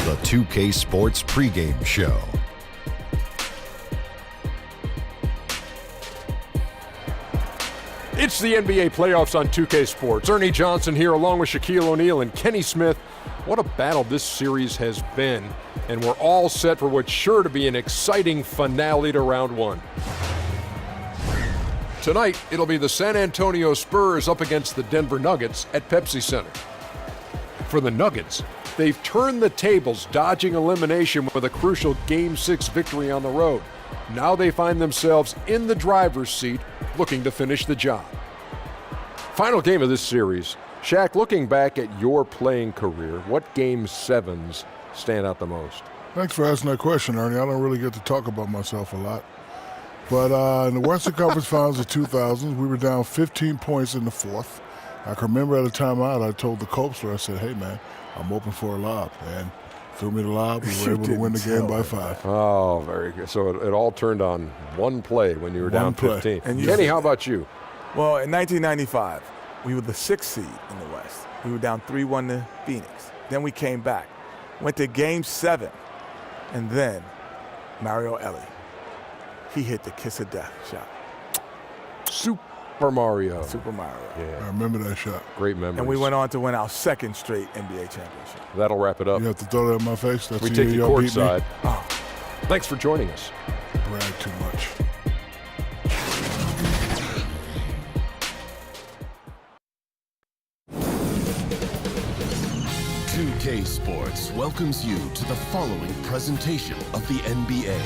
the 2K Sports pregame show. It's the NBA playoffs on 2K Sports. Ernie Johnson here along with Shaquille O'Neal and Kenny Smith. What a battle this series has been, and we're all set for what's sure to be an exciting finale to round one. Tonight, it'll be the San Antonio Spurs up against the Denver Nuggets at Pepsi Center. For the Nuggets, they've turned the tables, dodging elimination with a crucial Game 6 victory on the road. Now they find themselves in the driver's seat, looking to finish the job. Final game of this series. Shaq, looking back at your playing career, what Game 7s stand out the most? Thanks for asking that question, Ernie. I don't really get to talk about myself a lot. But in the Western Conference Finals of 2000, we were down 15 points in the fourth. I can remember at a timeout, I told the Copster, I said, hey, man, I'm open for a lob. And threw me the lob. We were able to win the game by 5. Oh, very good. So it all turned on one play when you were down 15. And Kenny, how about you? Well, in 1995, we were the 6th seed in the West. We were down 3-1 to Phoenix. Then we came back, went to Game 7, and then Mario Elie. He hit the kiss of death shot. Super Mario. Yeah. I remember that shot. Great memories. And we went on to win our 2nd straight NBA championship. That'll wrap it up. You have to throw that in my face. That's we take you courtside. Oh. Thanks for joining us. Brag too much. K Sports welcomes you to the following presentation of the NBA.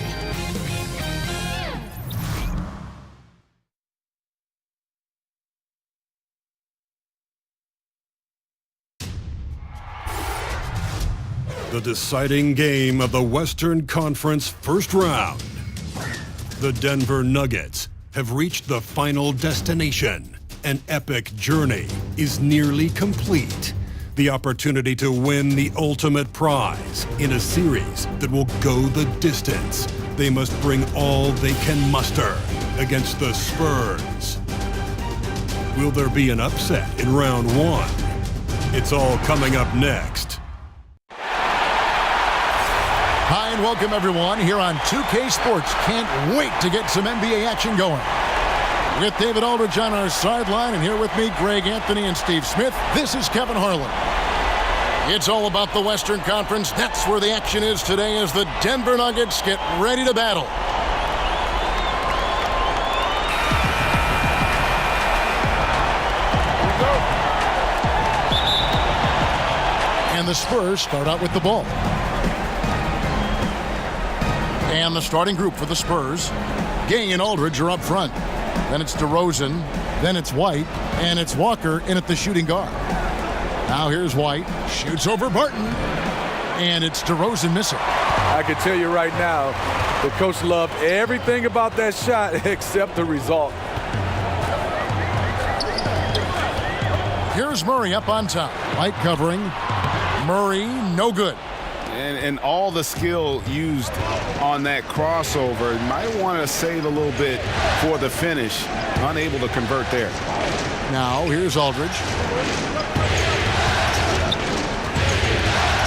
The deciding game of the Western Conference first round. The Denver Nuggets have reached the final destination. An epic journey is nearly complete. The opportunity to win the ultimate prize in a series that will go the distance. They must bring all they can muster against the Spurs. Will there be an upset in round one? It's all coming up next. Hi and welcome everyone here on 2K Sports. Can't wait to get some NBA action going. With David Aldridge on our sideline, and here with me, Greg Anthony and Steve Smith. This is Kevin Harlan. It's all about the Western Conference. That's where the action is today as the Denver Nuggets get ready to battle. And the Spurs start out with the ball. And the starting group for the Spurs, Gay and Aldridge are up front. Then it's DeRozan, then it's White, and it's Walker in at the shooting guard. Now here's White, shoots over Barton, and it's DeRozan missing. I can tell you right now, the coach loved everything about that shot except the result. Here's Murray up on top. White covering. Murray, no good. And all the skill used on that crossover, might want to save a little bit for the finish. Unable to convert there. Now here's Aldridge.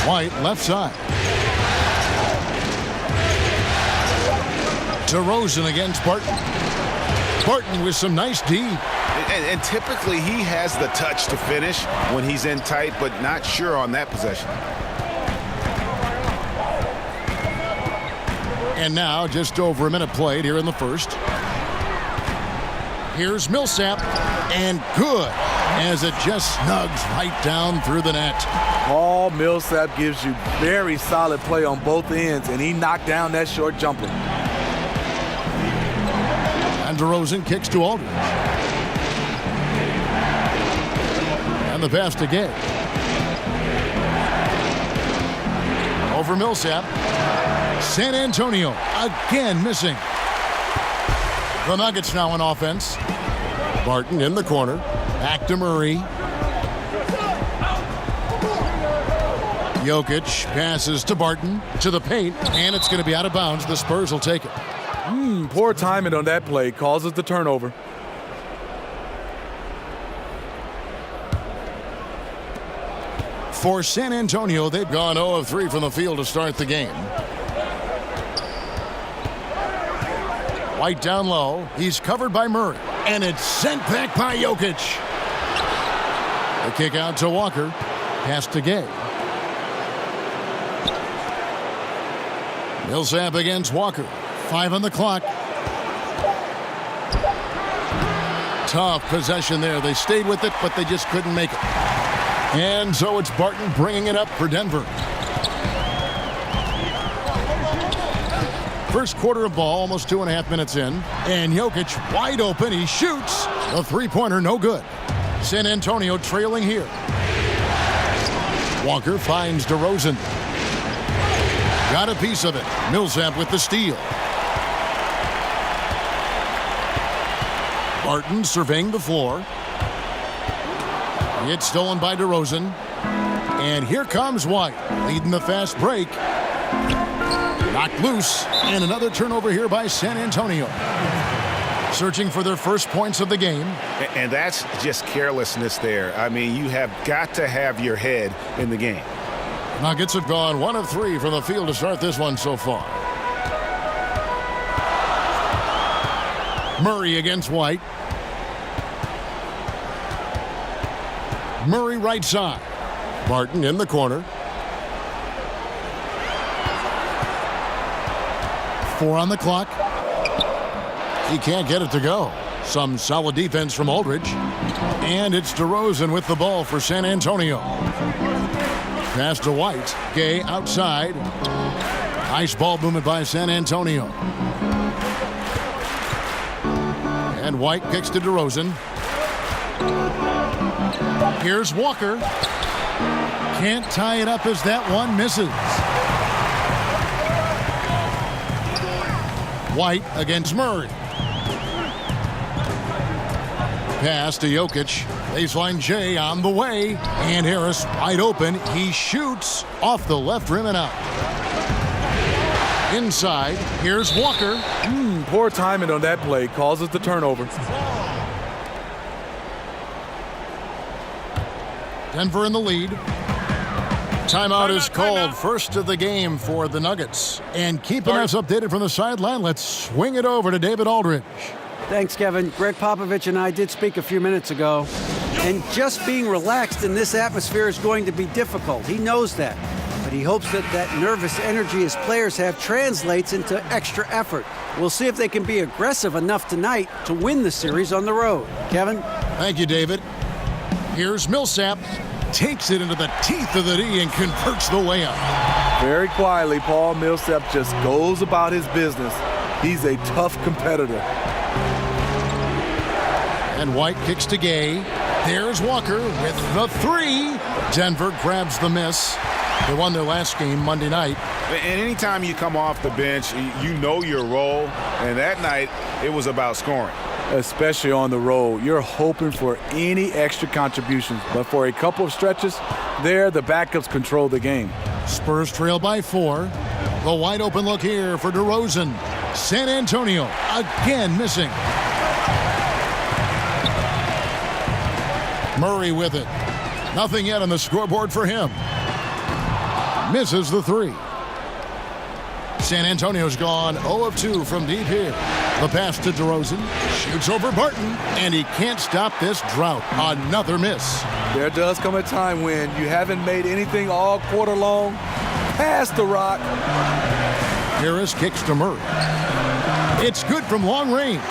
White left side. DeRozan against Barton. Barton with some nice D. And typically he has the touch to finish when he's in tight, but not sure on that possession. And now just over a minute played here in the first. Here's Millsap, and good, as it just snugs right down through the net. Paul Millsap gives you very solid play on both ends, and he knocked down that short jumper. And DeRozan kicks to Aldridge. And the pass to Gay. Over Millsap. San Antonio again missing. The Nuggets now on offense. Barton in the corner. Back to Murray. Jokic passes to Barton to the paint, and it's going to be out of bounds. The Spurs will take it. Poor timing on that play causes the turnover. For San Antonio, they've gone 0 of 3 from the field to start the game. White down low. He's covered by Murray. And it's sent back by Jokic. The kick out to Walker. Pass to Gay. Millsap against Walker. 5 on the clock. Tough possession there. They stayed with it, but they just couldn't make it. And so it's Barton bringing it up for Denver. First quarter of ball, almost 2.5 minutes in. And Jokic wide open. He shoots. A three-pointer, no good. San Antonio trailing here. Walker finds DeRozan. Got a piece of it. Millsap with the steal. Barton surveying the floor. It's stolen by DeRozan. And here comes White, leading the fast break. Knocked loose. And another turnover here by San Antonio. Searching for their first points of the game. And that's just carelessness there. I mean, you have got to have your head in the game. Nuggets have gone 1 of 3 from the field to start this one so far. Murray against White. Murray right side. Barton in the corner. 4 on the clock. He can't get it to go. Some solid defense from Aldridge. And it's DeRozan with the ball for San Antonio. Pass to White. Gay outside. Nice ball movement by San Antonio. And White kicks to DeRozan. Here's Walker. Can't tie it up as that one misses. White against Murray. Pass to Jokic. Baseline J on the way. And Harris wide open. He shoots off the left rim and out. Inside, here's Walker. Poor timing on that play causes the turnover. Denver in the lead. Timeout is called. First of the game for the Nuggets. And keeping us updated from the sideline, let's swing it over to David Aldridge. Thanks, Kevin. Greg Popovich and I did speak a few minutes ago. And just being relaxed in this atmosphere is going to be difficult. He knows that. But he hopes that that nervous energy his players have translates into extra effort. We'll see if they can be aggressive enough tonight to win the series on the road. Kevin? Thank you, David. Here's Millsap. Takes it into the teeth of the D and converts the layup. Very quietly, Paul Millsap just goes about his business. He's a tough competitor. And White kicks to Gay. There's Walker with the 3. Denver grabs the miss. They won their last game Monday night. And anytime you come off the bench, you know your role. And that night, it was about scoring. Especially on the road. You're hoping for any extra contributions. But for a couple of stretches, there, the backups control the game. Spurs trail by 4. The wide open look here for DeRozan. San Antonio again missing. Murray with it. Nothing yet on the scoreboard for him. Misses the 3. San Antonio's gone 0 of 2 from deep here. The pass to DeRozan. Shoots over Barton. And he can't stop this drought. Another miss. There does come a time when you haven't made anything all quarter long. Pass the rock. Harris kicks to Murray. It's good from long range.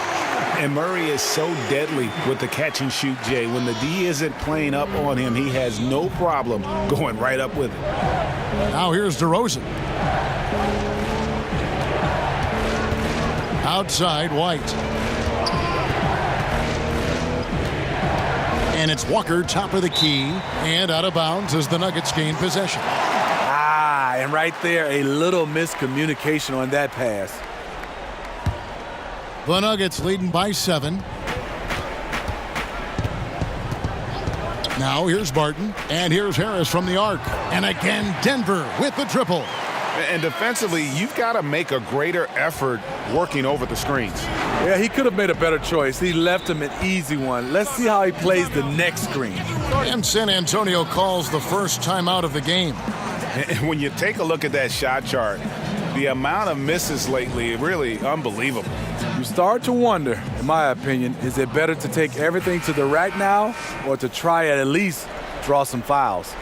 And Murray is so deadly with the catch and shoot, Jay. When the D isn't playing up on him, he has no problem going right up with it. Now here's DeRozan. Outside, White. And it's Walker, top of the key, and out of bounds as the Nuggets gain possession. And right there, a little miscommunication on that pass. The Nuggets leading by 7. Now here's Barton, and here's Harris from the arc. And again, Denver with the triple. And defensively, you've got to make a greater effort working over the screens. Yeah, he could have made a better choice. He left him an easy one. Let's see how he plays the next screen. And San Antonio calls the first timeout of the game. And when you take a look at that shot chart, the amount of misses lately, really unbelievable. You start to wonder, in my opinion, is it better to take everything to the rack now or to try at least draw some fouls?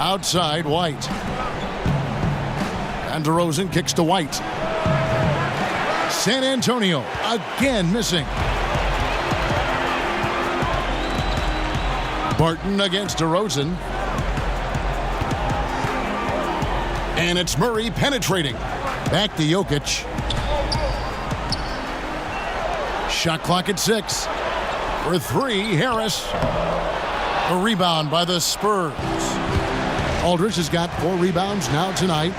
Outside, White. And DeRozan kicks to White. San Antonio again missing. Barton against DeRozan. And it's Murray penetrating. Back to Jokic. Shot clock at 6. For 3, Harris. A rebound by the Spurs. Aldridge has got 4 rebounds now tonight.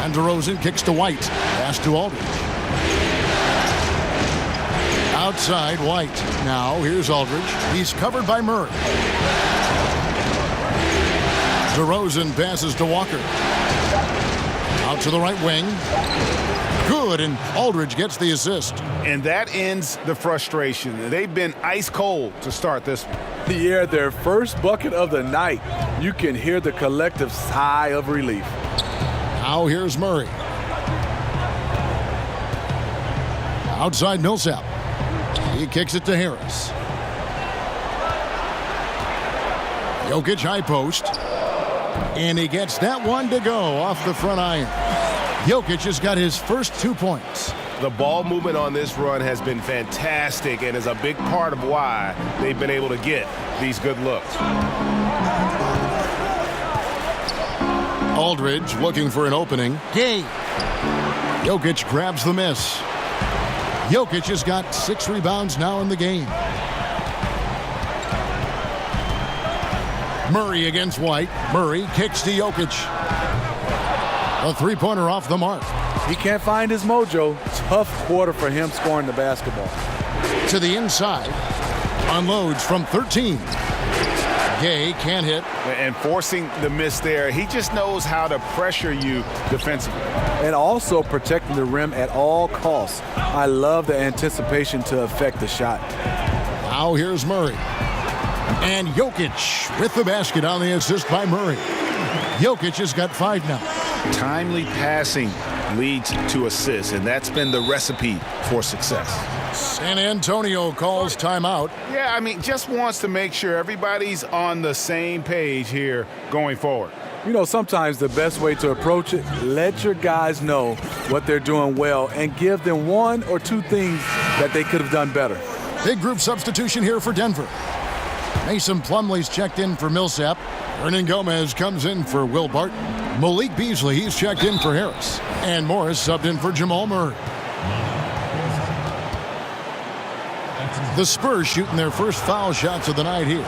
And DeRozan kicks to White. Pass to Aldridge. Outside, White. Now, here's Aldridge. He's covered by Murray. DeRozan passes to Walker. Out to the right wing. Good, and Aldridge gets the assist. And that ends the frustration. They've been ice cold to start this one. Yeah, their first bucket of the night. You can hear the collective sigh of relief. Now here's Murray. Outside Millsap. He kicks it to Harris. Jokic high post. And he gets that one to go off the front iron. Jokic has got his first 2 points. The ball movement on this run has been fantastic and is a big part of why they've been able to get these good looks. Aldridge looking for an opening. Gay. Jokic grabs the miss. Jokic has got 6 rebounds now in the game. Murray against White. Murray kicks to Jokic. A 3-pointer off the mark. He can't find his mojo. Tough quarter for him scoring the basketball. To the inside. Unloads from 13. Gay can't hit. And forcing the miss there, he just knows how to pressure you defensively. And also protecting the rim at all costs. I love the anticipation to affect the shot. Now here's Murray. And Jokic with the basket on the assist by Murray. Jokic has got 5 now. Timely passing leads to assists, and that's been the recipe for success. San Antonio calls timeout. Yeah, I mean, just wants to make sure everybody's on the same page here going forward. You know, sometimes the best way to approach it, let your guys know what they're doing well and give them 1 or 2 things that they could have done better. Big group substitution here for Denver. Mason Plumlee's checked in for Millsap. Hernan Gomez comes in for Will Barton. Malik Beasley, he's checked in for Harris. And Morris subbed in for Jamal Murray. The Spurs shooting their first foul shots of the night here.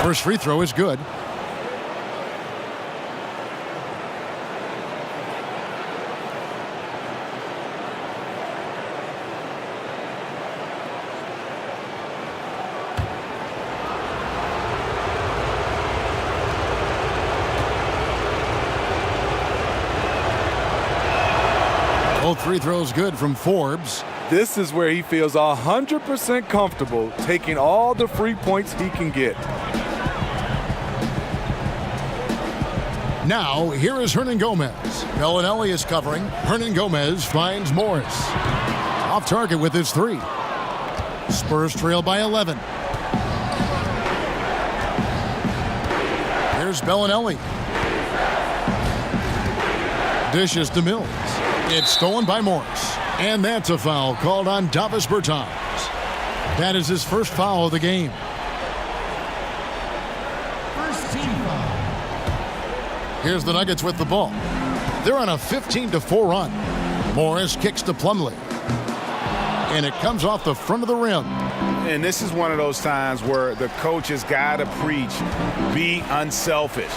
First free throw is good. Both free throws good from Forbes. This is where he feels 100% comfortable taking all the free points he can get. Now, here is Hernan Gomez. Bellinelli is covering. Hernan Gomez finds Morris. Off target with his 3. Spurs trail by 11. Here's Bellinelli. Dishes to Mills. It's stolen by Morris. And that's a foul called on Davis Bertans. That is his first foul of the game. Here's the Nuggets with the ball. They're on a 15-4 run. Morris kicks to Plumlee. And it comes off the front of the rim. And this is one of those times where the coach has got to preach, be unselfish.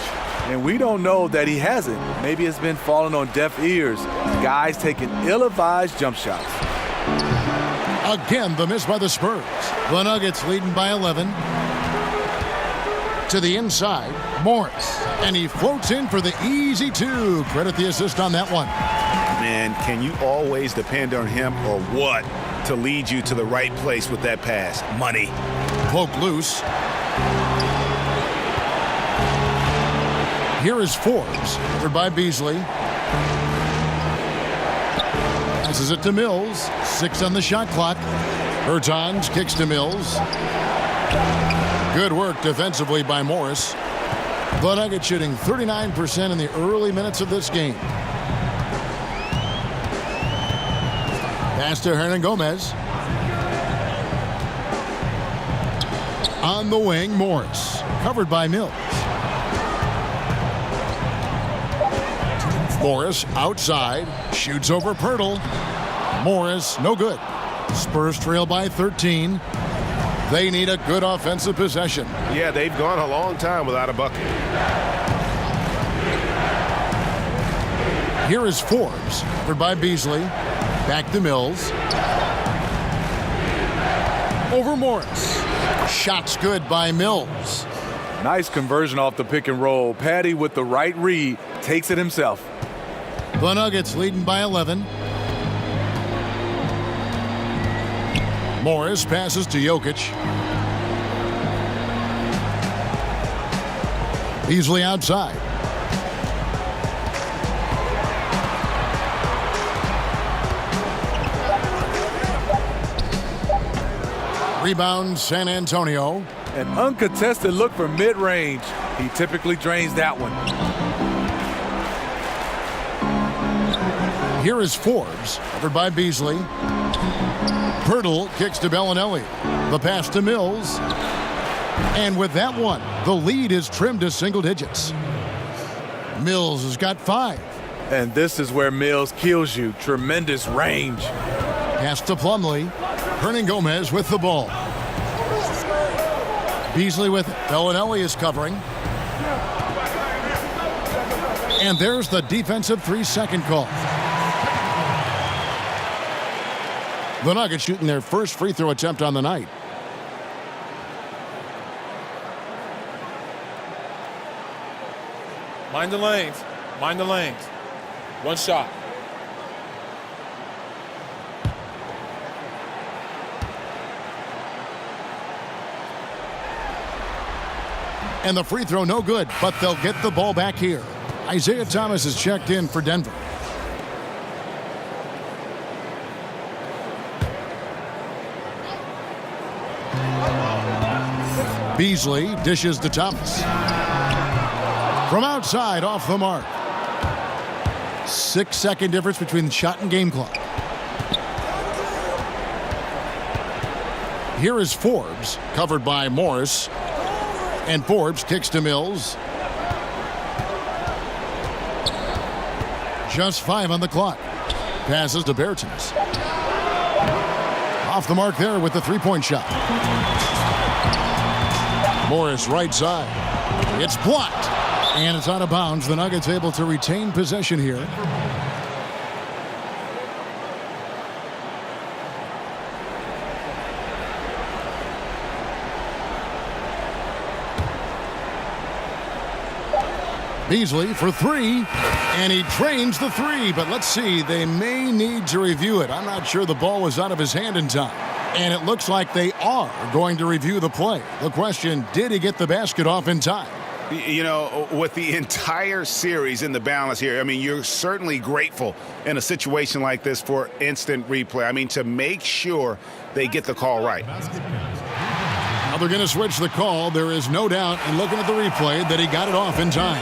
And we don't know that he hasn't. Maybe it's been falling on deaf ears. Guys taking ill-advised jump shots. Again, the miss by the Spurs. The Nuggets leading by 11. To the inside, Morris. And he floats in for the easy two. Credit the assist on that one. Man, can you always depend on him or what to lead you to the right place with that pass? Money. Poke loose. Here is Forbes, covered by Beasley. Passes it to Mills. 6 on the shot clock. Bertans kicks to Mills. Good work defensively by Morris. The Nuggets shooting 39% in the early minutes of this game. Pass to Hernan Gomez. On the wing, Morris. Covered by Mills. Morris outside. Shoots over Pirtle. Morris, no good. Spurs trail by 13. They need a good offensive possession. Yeah, they've gone a long time without a bucket. Here is Forbes, covered by Beasley. Back to Mills. Over Morris. Shots good by Mills. Nice conversion off the pick and roll. Patty with the right read takes it himself. The Nuggets leading by 11. Morris passes to Jokic. Beasley outside. Rebound, San Antonio. An uncontested look for mid-range. He typically drains that one. Here is Forbes, covered by Beasley. Pirtle kicks to Bellinelli. The pass to Mills. And with that one, the lead is trimmed to single digits. Mills has got 5. And this is where Mills kills you. Tremendous range. Pass to Plumlee. Hernan Gomez with the ball. Beasley with it. Bellinelli is covering. And there's the defensive 3-second call. The Nuggets shooting their first free throw attempt on the night. Mind the lanes. Mind the lanes. One shot. And the free throw no good, but they'll get the ball back here. Isaiah Thomas is checked in for Denver. Beasley dishes to Thomas. From outside, off the mark. 6-second difference between the shot and game clock. Here is Forbes, covered by Morris. And Forbes kicks to Mills. Just 5 on the clock. Passes to Bertans. Off the mark there with the three-point shot. Morris right side. It's blocked. And it's out of bounds. The Nuggets able to retain possession here. Beasley for 3, and he trains the 3, but let's see, they may need to review it. I'm not sure the ball was out of his hand in time, and it looks like they are going to review the play. The question, did he get the basket off in time? You know, with the entire series in the balance here, I mean, you're certainly grateful in a situation like this for instant replay. I mean, to make sure they get the call right. Now they're going to switch the call. There is no doubt in looking at the replay that he got it off in time.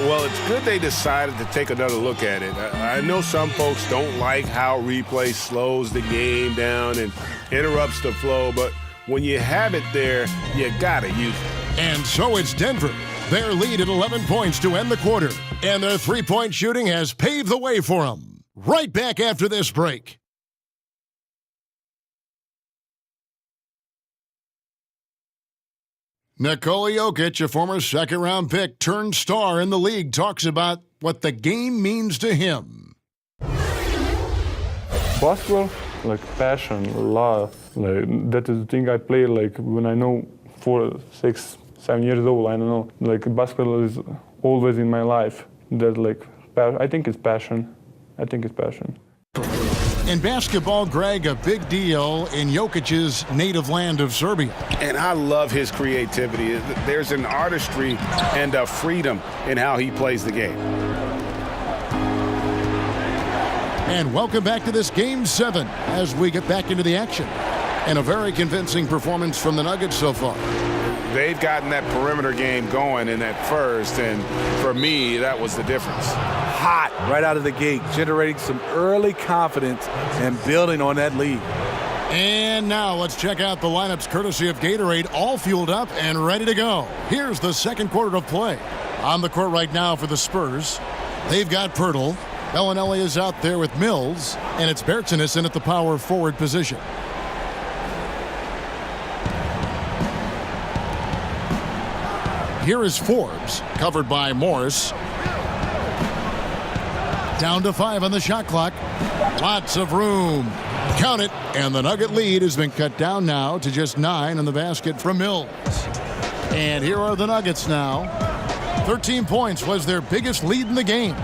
Well, it's good they decided to take another look at it. I know some folks don't like how replay slows the game down and interrupts the flow, but when you have it there, you got to use it. And so it's Denver. Their lead at 11 points to end the quarter. And their three-point shooting has paved the way for them. Right back after this break. Nikola Yogesh, a former second-round pick turned star in the league, talks about what the game means to him. Basketball, like passion, love. Like that is the thing I play. Like when I know 4, 6, 7 years old, I don't know. Like basketball is always in my life. That like I think it's passion. I think it's passion. In basketball, Greg, a big deal in Jokic's native land of Serbia. And I love his creativity. There's an artistry and a freedom in how he plays the game. And welcome back to this Game 7 as we get back into the action. And a very convincing performance from the Nuggets so far. They've gotten that perimeter game going in that first, and for me, that was the difference. Hot right out of the gate, generating some early confidence and building on that lead. And now let's check out the lineups courtesy of Gatorade, all fueled up and ready to go. Here's the second quarter of play. On the court right now for the Spurs, they've got Pirtle. Bellinelli is out there with Mills, and it's Bertinason at the power forward position. Here is Forbes, covered by Morris. Down to 5 on the shot clock. Lots of room. Count it. And the Nugget lead has been cut down now to just 9 on the basket from Mills. And here are the Nuggets now. 13 points was their biggest lead in the game.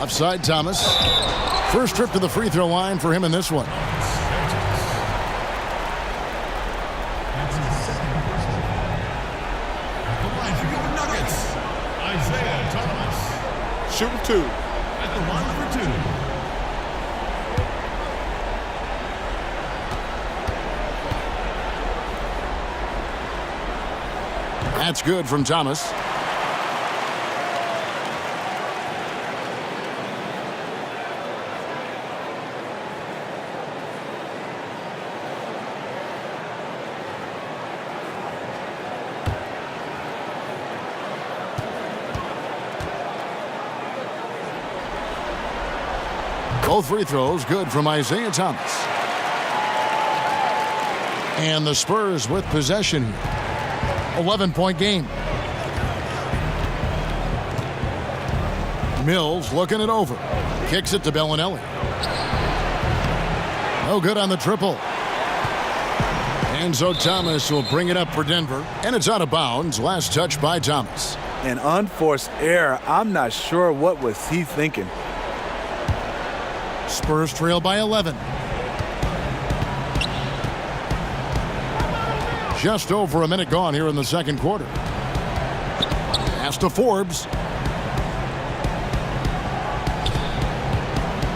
Upside Thomas. First trip to the free throw line for him in this one. Shooting 2. At the line for 2. That's good from Thomas. Both free throws good from Isaiah Thomas. And the Spurs with possession here. 11-point game. Mills looking it over. Kicks it to Bellinelli. No good on the triple. And so Thomas will bring it up for Denver. And it's out of bounds. Last touch by Thomas. An unforced error. I'm not sure what was he thinking. Spurs trail by 11. Just over a minute gone here in the second quarter. Pass to Forbes.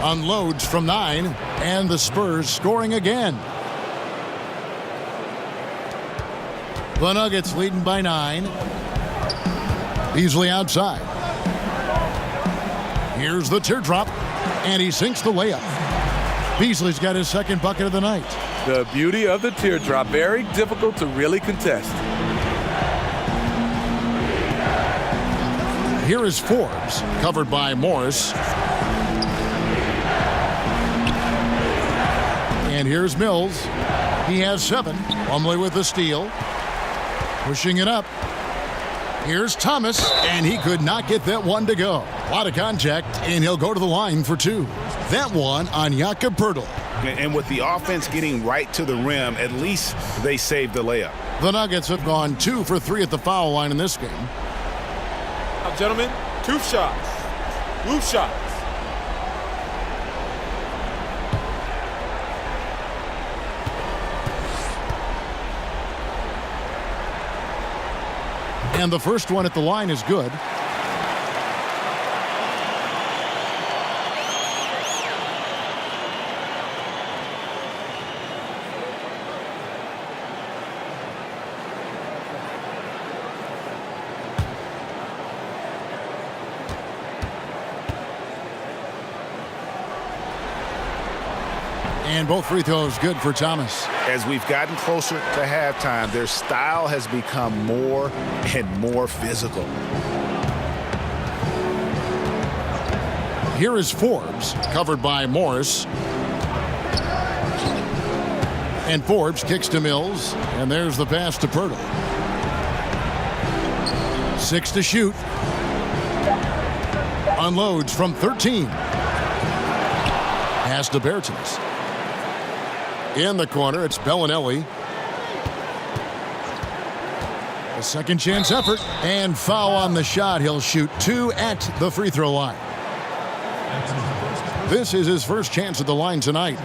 Unloads from 9, and the Spurs scoring again. The Nuggets leading by 9. Beasley outside. Here's the teardrop. And he sinks the layup. Beasley's got his second bucket of the night. The beauty of the teardrop, very difficult to really contest. Here is Forbes, covered by Morris. And here's Mills. He has 7. Plumlee with the steal. Pushing it up. Here's Thomas, and he could not get that one to go. A lot of contact, and he'll go to the line for 2. That one on Jakob Poeltl. And with the offense getting right to the rim, at least they saved the layup. The Nuggets have gone 2 for 3 at the foul line in this game. Now, gentlemen, 2 shots. Blue shots. And the first one at the line is good. And both free throws good for Thomas. As we've gotten closer to halftime, their style has become more and more physical. Here is Forbes, covered by Morris. And Forbes kicks to Mills, and there's the pass to Pirtle. 6 to shoot. Unloads from 13. Pass to Bertens. In the corner, it's Bellinelli. A second chance effort, and foul on the shot. He'll shoot 2 at the free throw line. This is his first chance at the line tonight.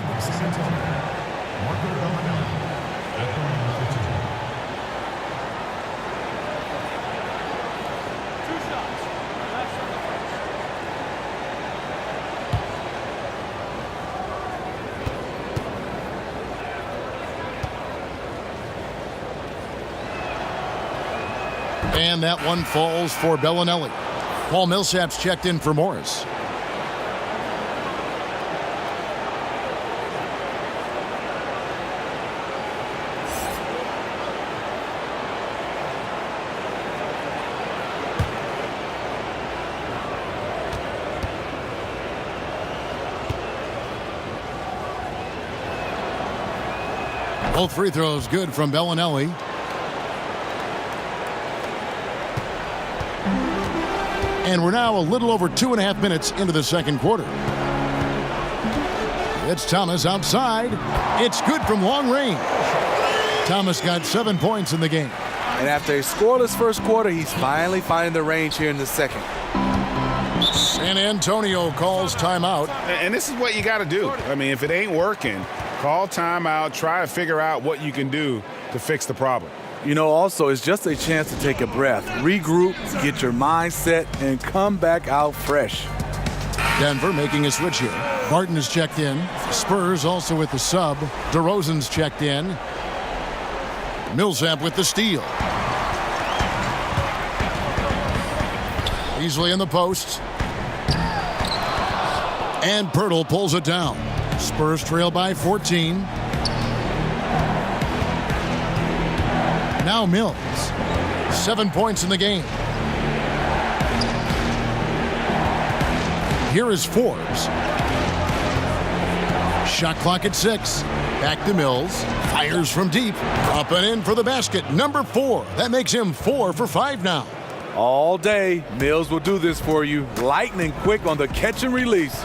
And that one falls for Bellinelli. Paul Millsap's checked in for Morris. Both free throws good from Bellinelli. And we're now a little over 2.5 minutes into the second quarter. It's Thomas outside. It's good from long range. Thomas got 7 points in the game. And after a scoreless first quarter, he's finally finding the range here in the second. San Antonio calls timeout. And this is what you got to do. I mean, if it ain't working, call timeout, try to figure out what you can do to fix the problem. You know, also, it's just a chance to take a breath, regroup, get your mind set, and come back out fresh. Denver making a switch here. Barton is checked in. Spurs also with the sub. DeRozan's checked in. Millsap with the steal. Easily in the post. And Pirtle pulls it down. Spurs trail by 14. Now Mills. 7 points in the game. Here is Forbes. Shot clock at 6. Back to Mills. Fires from deep. Up and in for the basket. Number 4. That makes him 4 for 5 now. All day, Mills will do this for you. Lightning quick on the catch and release.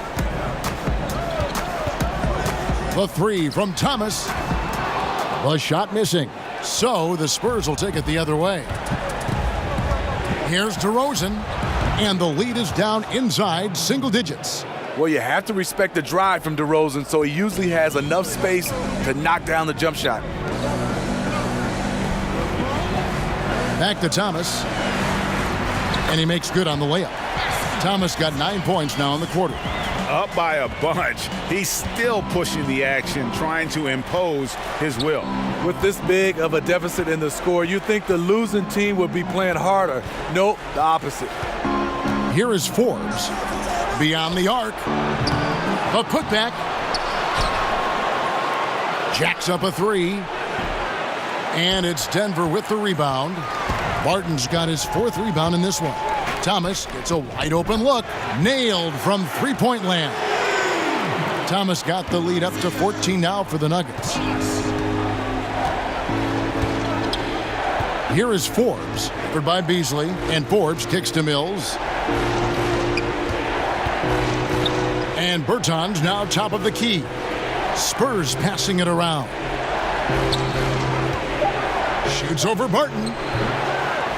The 3 from Thomas. The shot missing. So the Spurs will take it the other way. Here's DeRozan, and the lead is down inside single digits. Well, you have to respect the drive from DeRozan, so he usually has enough space to knock down the jump shot. Back to Thomas, and he makes good on the layup. Thomas got 9 points now in the quarter. Up by a bunch. He's still pushing the action, trying to impose his will. With this big of a deficit in the score, you think the losing team would be playing harder. Nope, the opposite. Here is Forbes. Beyond the arc. A putback. Jacks up a 3. And it's Denver with the rebound. Barton's got his 4th rebound in this one. Thomas gets a wide open look. Nailed from three-point land. Thomas got the lead up to 14 now for the Nuggets. Here is Forbes, covered by Beasley, and Forbes kicks to Mills. And Bertans now top of the key. Spurs passing it around. Shoots over Barton.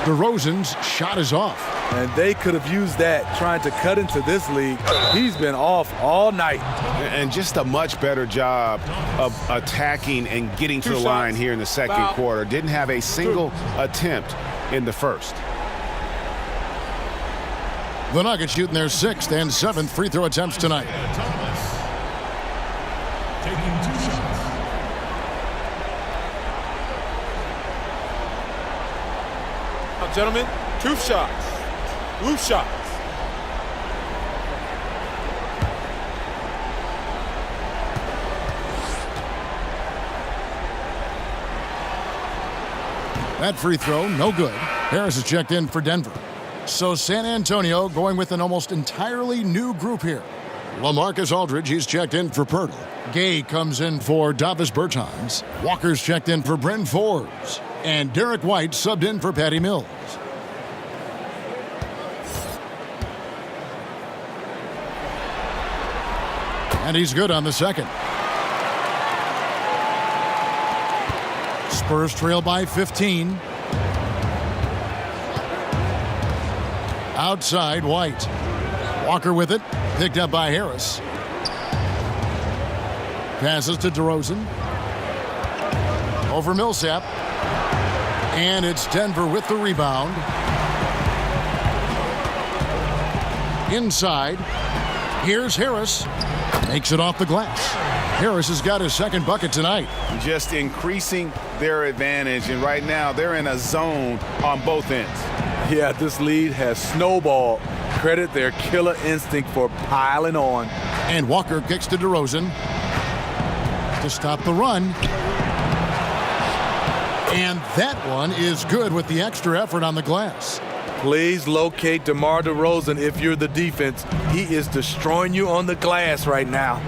DeRozan's shot is off. And they could have used that trying to cut into this league. He's been off all night. And just a much better job of attacking and getting to the line here in the second quarter. Didn't have a single attempt in the first. The Nuggets shooting their 6th and 7th free throw attempts tonight. Taking 2 shots. Now, gentlemen, 2 shots. Loose shots. That free throw, no good. Harris is checked in for Denver. So San Antonio going with an almost entirely new group here. LaMarcus Aldridge, he's checked in for Pirtle. Gay comes in for Davis Bertans. Walker's checked in for Bryn Forbes. And Derek White subbed in for Patty Mills. And he's good on the second. Spurs trail by 15. Outside, White. Walker with it. Picked up by Harris. Passes to DeRozan. Over Millsap. And it's Denver with the rebound. Inside. Here's Harris. Makes it off the glass. Harris has got his second bucket tonight. Just increasing their advantage, and right now they're in a zone on both ends. Yeah, this lead has snowballed. Credit their killer instinct for piling on. And Walker kicks to DeRozan to stop the run. And that one is good with the extra effort on the glass. Please locate DeMar DeRozan if you're the defense. He is destroying you on the glass right now.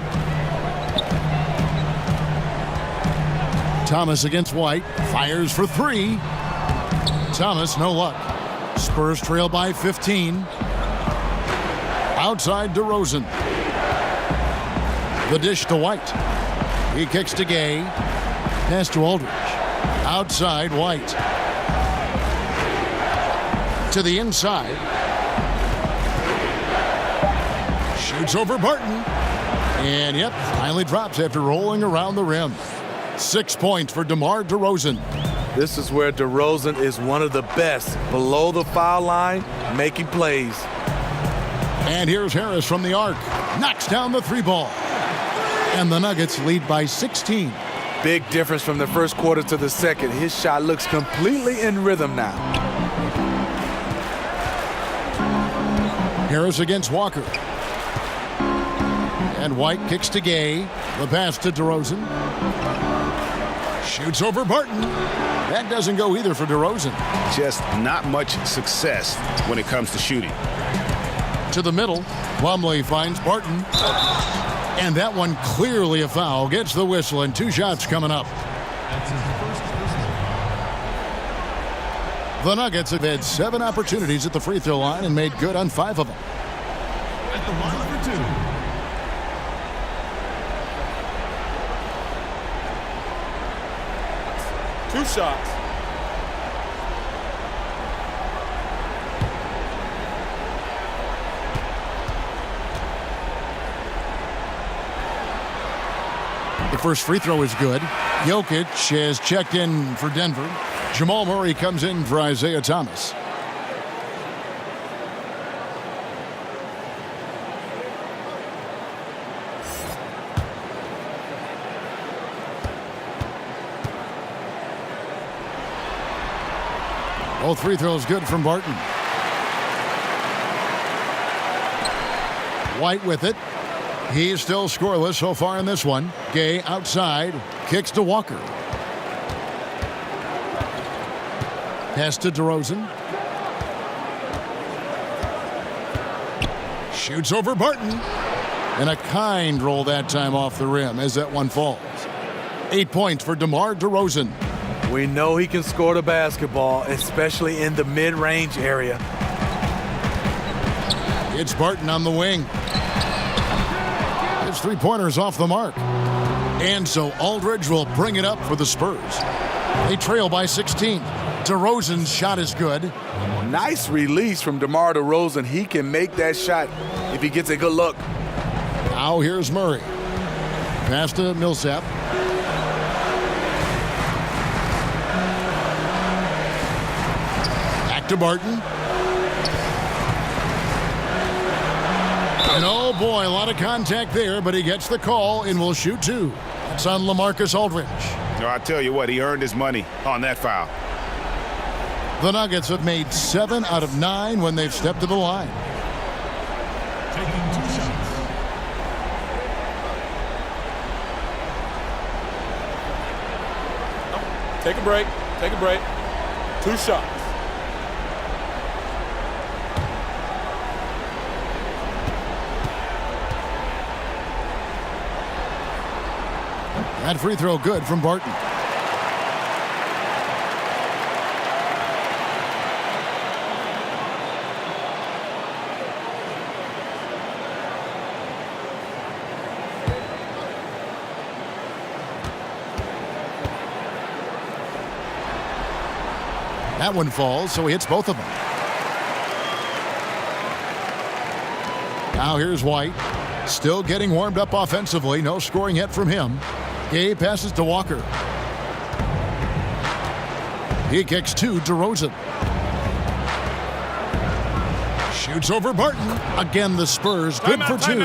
Thomas against White. Fires for three. Thomas, no luck. Spurs trail by 15. Outside DeRozan. The dish to White. He kicks to Gay. Pass to Aldridge. Outside White. To the inside. Shoots over Barton. And yep, finally drops after rolling around the rim. 6 points for DeMar DeRozan. This is where DeRozan is one of the best. Below the foul line, making plays. And here's Harris from the arc. Knocks down the three ball. And the Nuggets lead by 16. Big difference from the first quarter to the second. His shot looks completely in rhythm now. Harris against Walker. And White kicks to Gay. The pass to DeRozan. Shoots over Barton. That doesn't go either for DeRozan. Just not much success when it comes to shooting. To the middle. Plumlee finds Barton. And that one clearly a foul. Gets the whistle and 2 shots coming up. The Nuggets have had 7 opportunities at the free throw line and made good on 5 of them. At the line for 2. 2 shots. The first free throw is good. Jokic has checked in for Denver. Jamal Murray comes in for Isaiah Thomas. Both free throws good from Barton. White with it. He's still scoreless so far in this one. Gay outside. Kicks to Walker. Pass to DeRozan. Shoots over Barton. And a kind roll that time off the rim as that one falls. 8 points for DeMar DeRozan. We know he can score the basketball, especially in the mid-range area. It's Barton on the wing. His three-pointer's off the mark. And so Aldridge will bring it up for the Spurs. They trail by 16. DeRozan's shot is good. Nice release from DeMar DeRozan. He can make that shot if he gets a good look. Now here's Murray. Pass to Millsap. Back to Barton. And oh boy, a lot of contact there, but he gets the call and will shoot 2. It's on LaMarcus Aldridge. No, I tell you what, he earned his money on that foul. The Nuggets have made 7 out of 9 when they've stepped to the line. taking 2 shots. Take a break. Take a break. 2 shots. That free throw good from Barton. That one falls, so he hits both of them. Now here's White. Still getting warmed up offensively. No scoring yet from him. Gay passes to Walker. He kicks to DeRozan. Shoots over Barton. Again, the Spurs good for 2.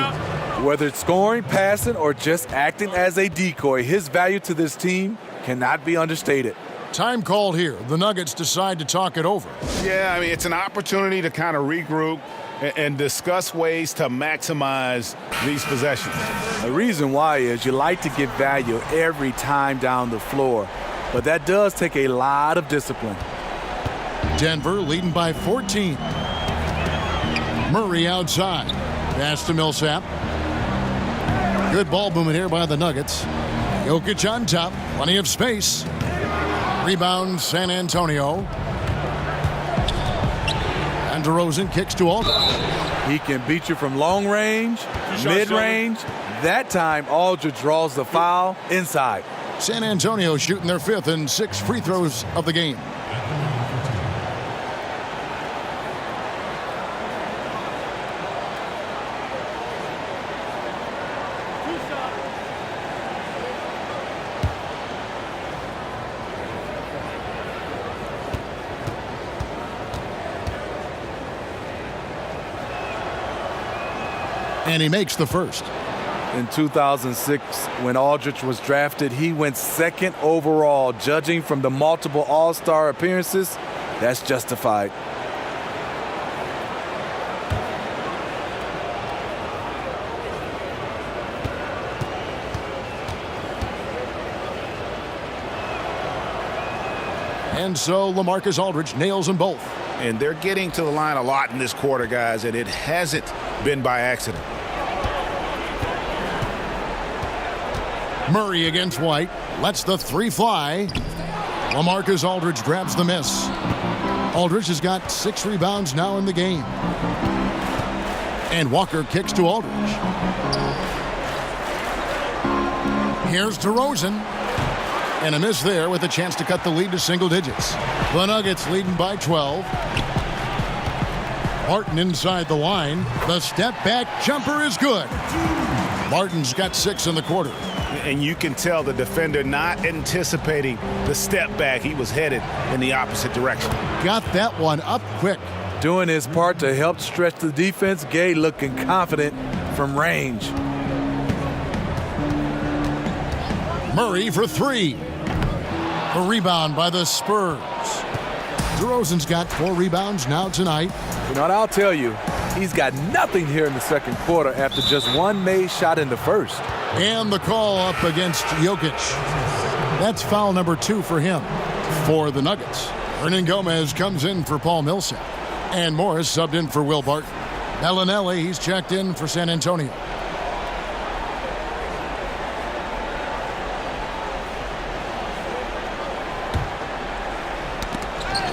Whether it's scoring, passing, or just acting as a decoy, his value to this team cannot be understated. Time called here. The Nuggets decide to talk it over. Yeah, I mean, it's an opportunity to kind of regroup and discuss ways to maximize these possessions. The reason why is you like to get value every time down the floor, but that does take a lot of discipline. Denver leading by 14. Murray outside. Pass to Millsap. Good ball movement here by the Nuggets. Jokic on top. Plenty of space. Rebound San Antonio. And DeRozan kicks to Aldridge. He can beat you from long range, mid-range. That time, Aldridge draws the foul inside. San Antonio shooting their 5th and 6th free throws of the game. And he makes the first. In 2006, when Aldridge was drafted, he went 2nd overall. Judging from the multiple All-Star appearances, that's justified. And so LaMarcus Aldridge nails them both. And they're getting to the line a lot in this quarter, guys, and it hasn't been by accident. Murray against White. Lets the 3 fly. LaMarcus Aldridge grabs the miss. Aldridge has got 6 rebounds now in the game. And Walker kicks to Aldridge. Here's DeRozan. And a miss there with a chance to cut the lead to single digits. The Nuggets leading by 12. Barton inside the line. The step back jumper is good. Barton's got 6 in the quarter. And you can tell the defender not anticipating the step back. He was headed in the opposite direction. Got that one up quick. Doing his part to help stretch the defense. Gay looking confident from range. Murray for 3. A rebound by the Spurs. DeRozan's got 4 rebounds now tonight. You know what I'll tell you? He's got nothing here in the second quarter after just 1 made shot in the first. And the call up against Jokic. That's foul number 2 for him. For the Nuggets, Hernan Gomez comes in for Paul Millsap. And Morris subbed in for Will Barton. Bellinelli, he's checked in for San Antonio.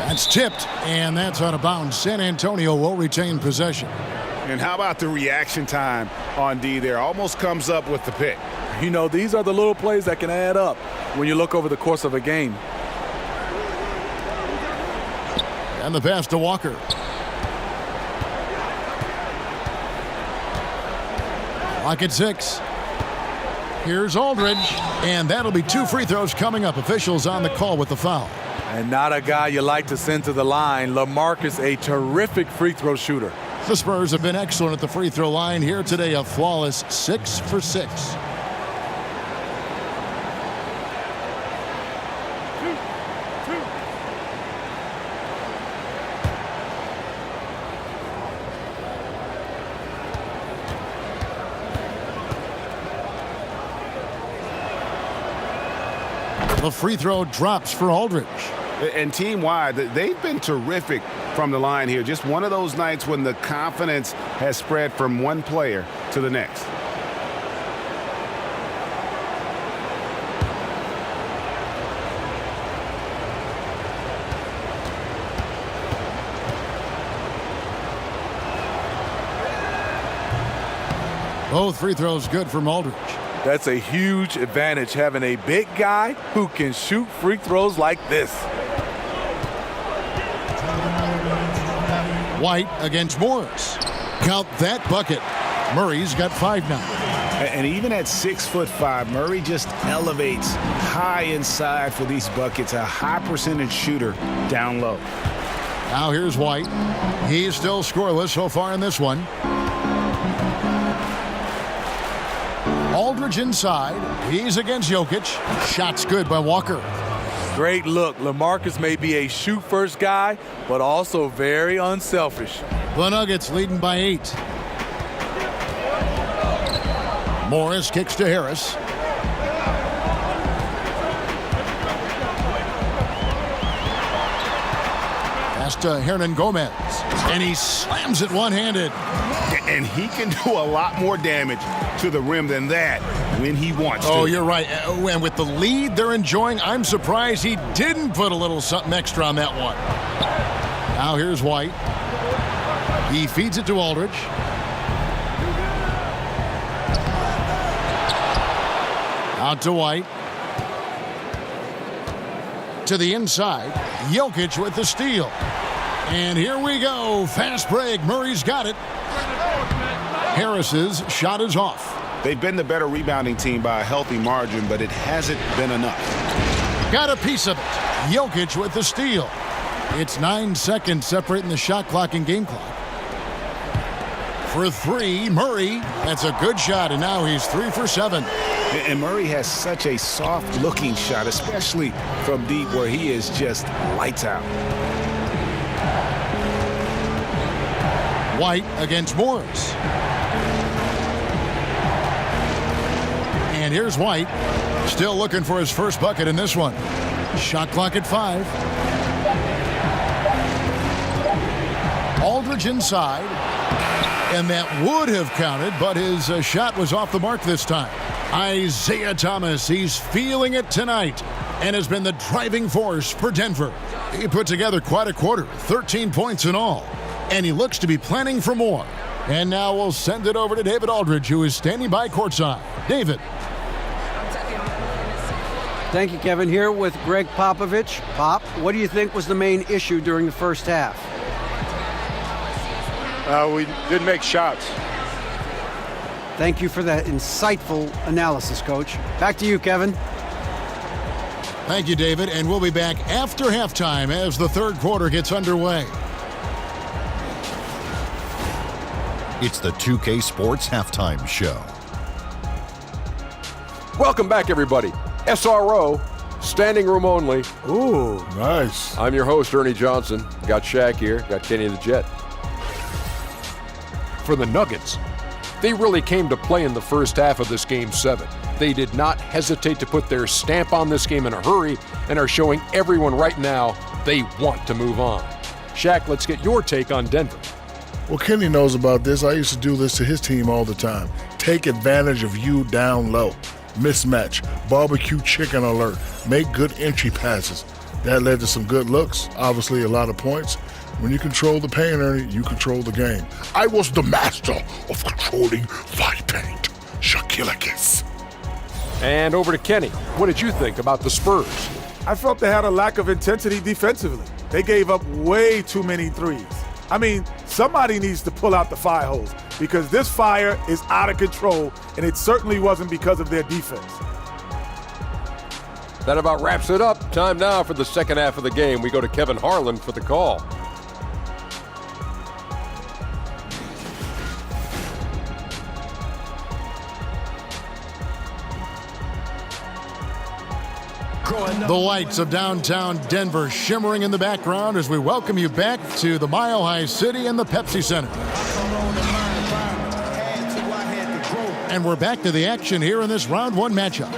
That's tipped, and that's out of bounds. San Antonio will retain possession. And how about the reaction time on D there? Almost comes up with the pick. You know, these are the little plays that can add up when you look over the course of a game. And the pass to Walker. Lock at 6. Here's Aldridge, and that'll be 2 free throws coming up. Officials on the call with the foul. And not a guy you like to send to the line. LaMarcus, a terrific free throw shooter. The Spurs have been excellent at the free throw line here today, a flawless 6 for 6. The free throw drops for Aldridge. And team-wide, they've been terrific from the line here. Just one of those nights when the confidence has spread from one player to the next. Both free throws good from Aldridge. That's a huge advantage, having a big guy who can shoot free throws like this. White against Morris. Count that bucket. Murray's got 5 now. And even at 6'5", Murray just elevates high inside for these buckets. A high percentage shooter down low. Now here's White. He's still scoreless so far in this one. Aldridge inside. He's against Jokic. Shot's good by Walker. Great look. LaMarcus may be a shoot-first guy, but also very unselfish. The Nuggets leading by 8. Morris kicks to Harris. Pass to Hernan Gomez. And he slams it one-handed. And he can do a lot more damage to the rim than that when he wants to. Oh, you're right. And with the lead they're enjoying, I'm surprised he didn't put a little something extra on that one. Now here's White. He feeds it to Aldridge. Out to White. To the inside. Jokic with the steal. And here we go. Fast break. Murray's got it. Harris's shot is off. They've been the better rebounding team by a healthy margin, but it hasn't been enough. Got a piece of it. Jokic with the steal. It's 9 seconds separating the shot clock and game clock. For 3, Murray. That's a good shot, and now he's 3 for 7. And Murray has such a soft-looking shot, especially from deep where he is just lights out. White against Morris. And here's White, still looking for his first bucket in this one. Shot clock at 5. Aldridge inside. And that would have counted, but his shot was off the mark this time. Isaiah Thomas, he's feeling it tonight and has been the driving force for Denver. He put together quite a quarter, 13 points in all. And he looks to be planning for more. And now we'll send it over to David Aldridge, who is standing by courtside. David. Thank you, Kevin. Here with Greg Popovich. Pop, what do you think was the main issue during the first half? We didn't make shots. Thank you for that insightful analysis, Coach. Back to you, Kevin. Thank you, David. And we'll be back after halftime as the third quarter gets underway. It's the 2K Sports Halftime Show. Welcome back, everybody. SRO, standing room only. Ooh, nice. I'm your host, Ernie Johnson. Got Shaq here. Got Kenny the Jet. For the Nuggets, they really came to play in the first half of this Game 7. They did not hesitate to put their stamp on this game in a hurry and are showing everyone right now they want to move on. Shaq, let's get your take on Denver. Well, Kenny knows about this. I used to do this to his team all the time. Take advantage of you down low. Mismatch. Barbecue chicken alert. Make good entry passes. That led to some good looks. Obviously, a lot of points. When you control the paint, Ernie, you control the game. I was the master of controlling fight paint. Shakilakis. And over to Kenny. What did you think about the Spurs? I felt they had a lack of intensity defensively. They gave up way too many threes. I mean, somebody needs to pull out the fire hose because this fire is out of control, and it certainly wasn't because of their defense. That about wraps it up. Time now for the second half of the game. We go to Kevin Harlan for the call. The lights of downtown Denver shimmering in the background as we welcome you back to the Mile High City and the Pepsi Center. And we're back to the action here in this round one matchup.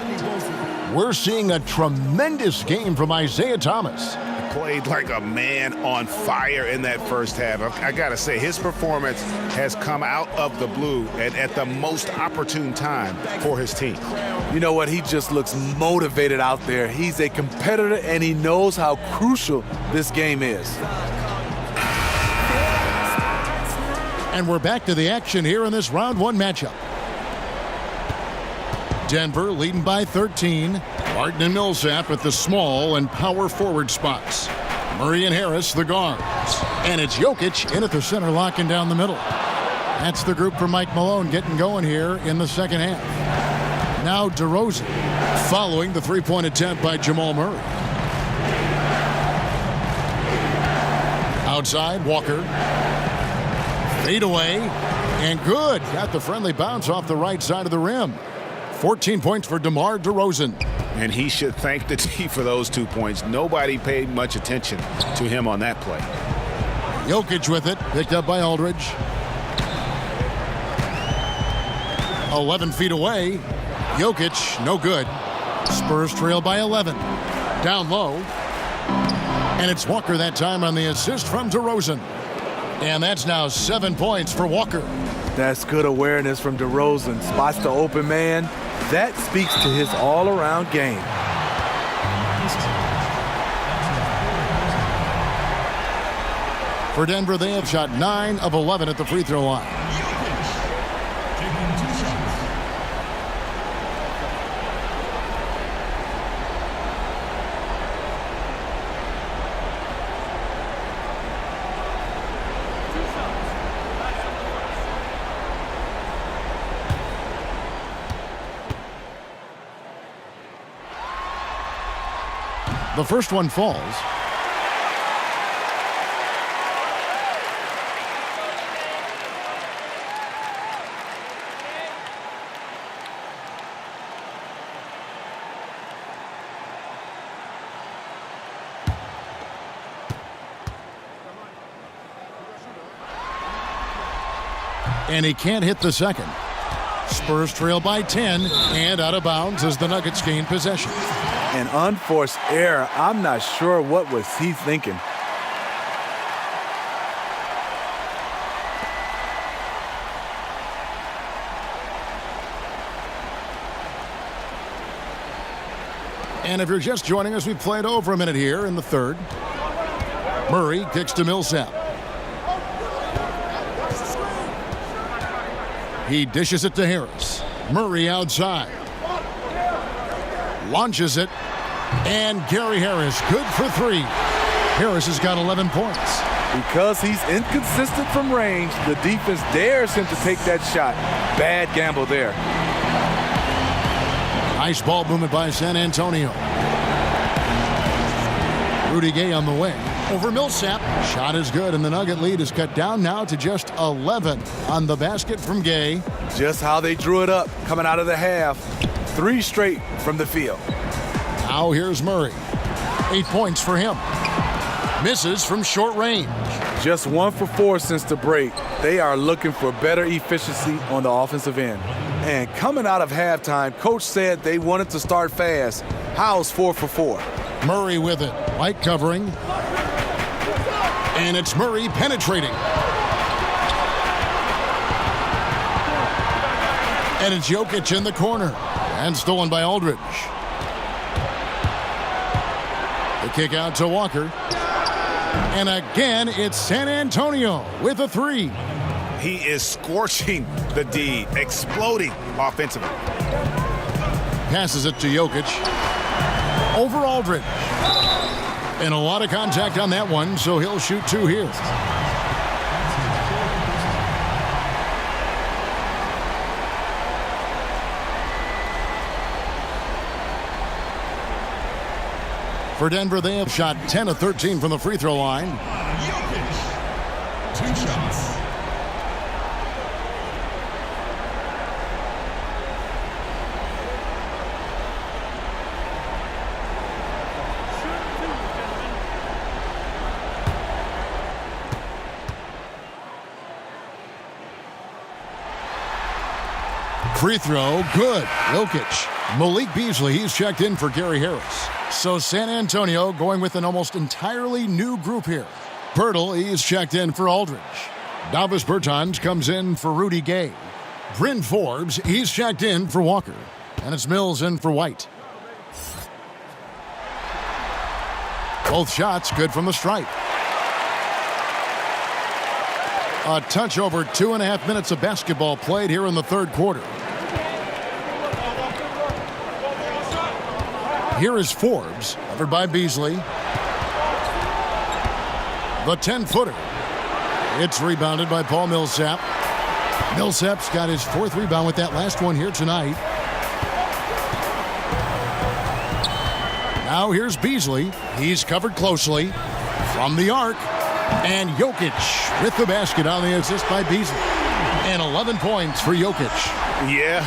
We're seeing a tremendous game from Isaiah Thomas. played like a man on fire in that first half. I got to say, his performance has come out of the blue and at the most opportune time for his team. You know what? He just looks motivated out there. He's a competitor, and he knows how crucial this game is. And we're back to the action here in this round one matchup. Denver leading by 13. Martin and Millsap at the small and power forward spots. Murray and Harris, the guards. And it's Jokic in at the center, locking down the middle. That's the group for Mike Malone getting going here in the second half. Now DeRozan, following the three-point attempt by Jamal Murray. Outside, Walker. Fade away, and good. Got the friendly bounce off the right side of the rim. 14 points for DeMar DeRozan. And he should thank the team for those 2 points. Nobody paid much attention to him on that play. Jokic with it, picked up by Aldridge. 11 feet away. Jokic, no good. Spurs trail by 11. Down low. And it's Walker that time on the assist from DeRozan. And that's now 7 points for Walker. That's good awareness from DeRozan. Spots the open man. That speaks to his all-around game. For Denver, they have shot 9 of 11 at the free throw line. The first one falls. And he can't hit the second. Spurs trail by 10 and out of bounds as the Nuggets gain possession. An unforced error. I'm not sure what was he thinking. And if you're just joining us, we played over a minute here in the third. Murray kicks to Millsap. He dishes it to Harris. Murray outside. Launches it. And Gary Harris, good for 3. Harris has got 11 points. Because he's inconsistent from range, the defense dares him to take that shot. Bad gamble there. Nice ball movement by San Antonio. Rudy Gay on the wing. Over Millsap. Shot is good, and the Nugget lead is cut down now to just 11 on the basket from Gay. Just how they drew it up coming out of the half. 3 straight from the field. Now here's Murray. 8 points for him. Misses from short range. Just 1 for 4 since the break. They are looking for better efficiency on the offensive end. And coming out of halftime, coach said they wanted to start fast. How's 4 for 4? Murray with it. White covering. And it's Murray penetrating. And it's Jokic in the corner. And stolen by Aldridge. The kick out to Walker. And again, it's San Antonio with a 3. He is scorching the D, exploding offensively. Passes it to Jokic. Over Aldridge. And a lot of contact on that one, so he'll shoot 2 here. For Denver, they have shot 10 of 13 from the free throw line. Jokic, 2 shots. Free throw, good. Jokic. Malik Beasley, he's checked in for Gary Harris. So San Antonio going with an almost entirely new group here. Pirtle, he's checked in for Aldridge. Davis Bertans comes in for Rudy Gay. Bryn Forbes, he's checked in for Walker. And it's Mills in for White. Both shots good from the stripe. A touch over 2.5 minutes of basketball played here in the third quarter. Here is Forbes, covered by Beasley. The 10-footer. It's rebounded by Paul Millsap. Millsap's got his 4th rebound with that last one here tonight. Now here's Beasley. He's covered closely from the arc. And Jokic with the basket on the assist by Beasley. And 11 points for Jokic. Yeah,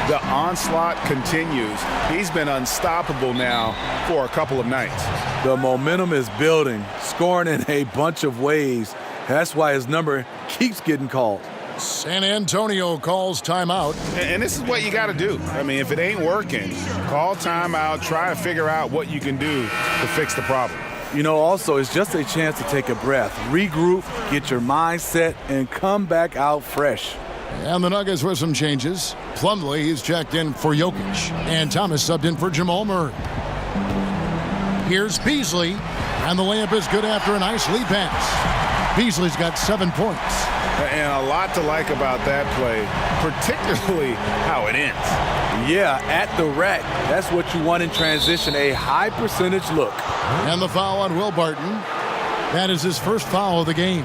the onslaught continues. He's been unstoppable now for a couple of nights. The momentum is building, scoring in a bunch of ways. That's why his number keeps getting called. San Antonio calls timeout. And this is what you got to do. I mean, if it ain't working, call timeout, try to figure out what you can do to fix the problem. You know, also, it's just a chance to take a breath, regroup, get your mind set, and come back out fresh. And the Nuggets with some changes. Plumlee, he's checked in for Jokic. And Thomas subbed in for Jamal Murray. Here's Beasley. And the layup is good after a nice lead pass. Beasley's got 7 points. And a lot to like about that play, particularly how it ends. Yeah, at the rack. That's what you want in transition, a high percentage look. And the foul on Will Barton. That is his first foul of the game.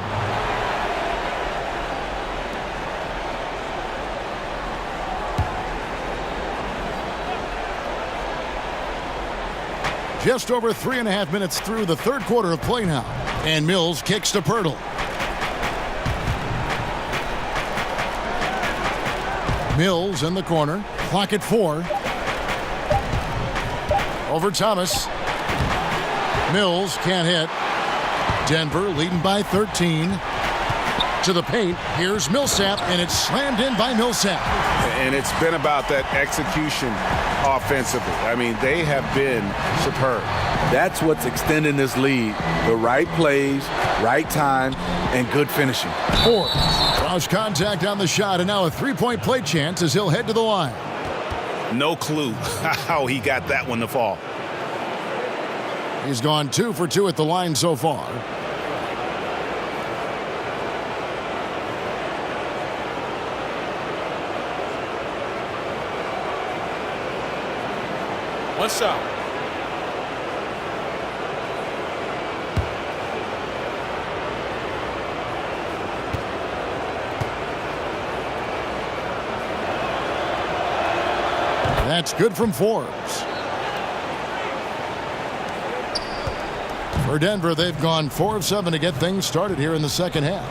Just over 3.5 minutes through the third quarter of play now. And Mills kicks to Pirtle. Mills in the corner. Clock at 4. Over Thomas. Mills can't hit. Denver leading by 13. To the paint. Here's Millsap, and it's slammed in by Millsap. And it's been about that execution offensively. I mean, they have been superb. That's what's extending this lead. The right plays, right time, and good finishing. Forbes draws contact on the shot, and now a three-point play chance as he'll head to the line. No clue how he got that one to fall. He's gone 2 for 2 at the line so far. One shot. That's good from Forbes. For Denver, they've gone 4 of 7 to get things started here in the second half.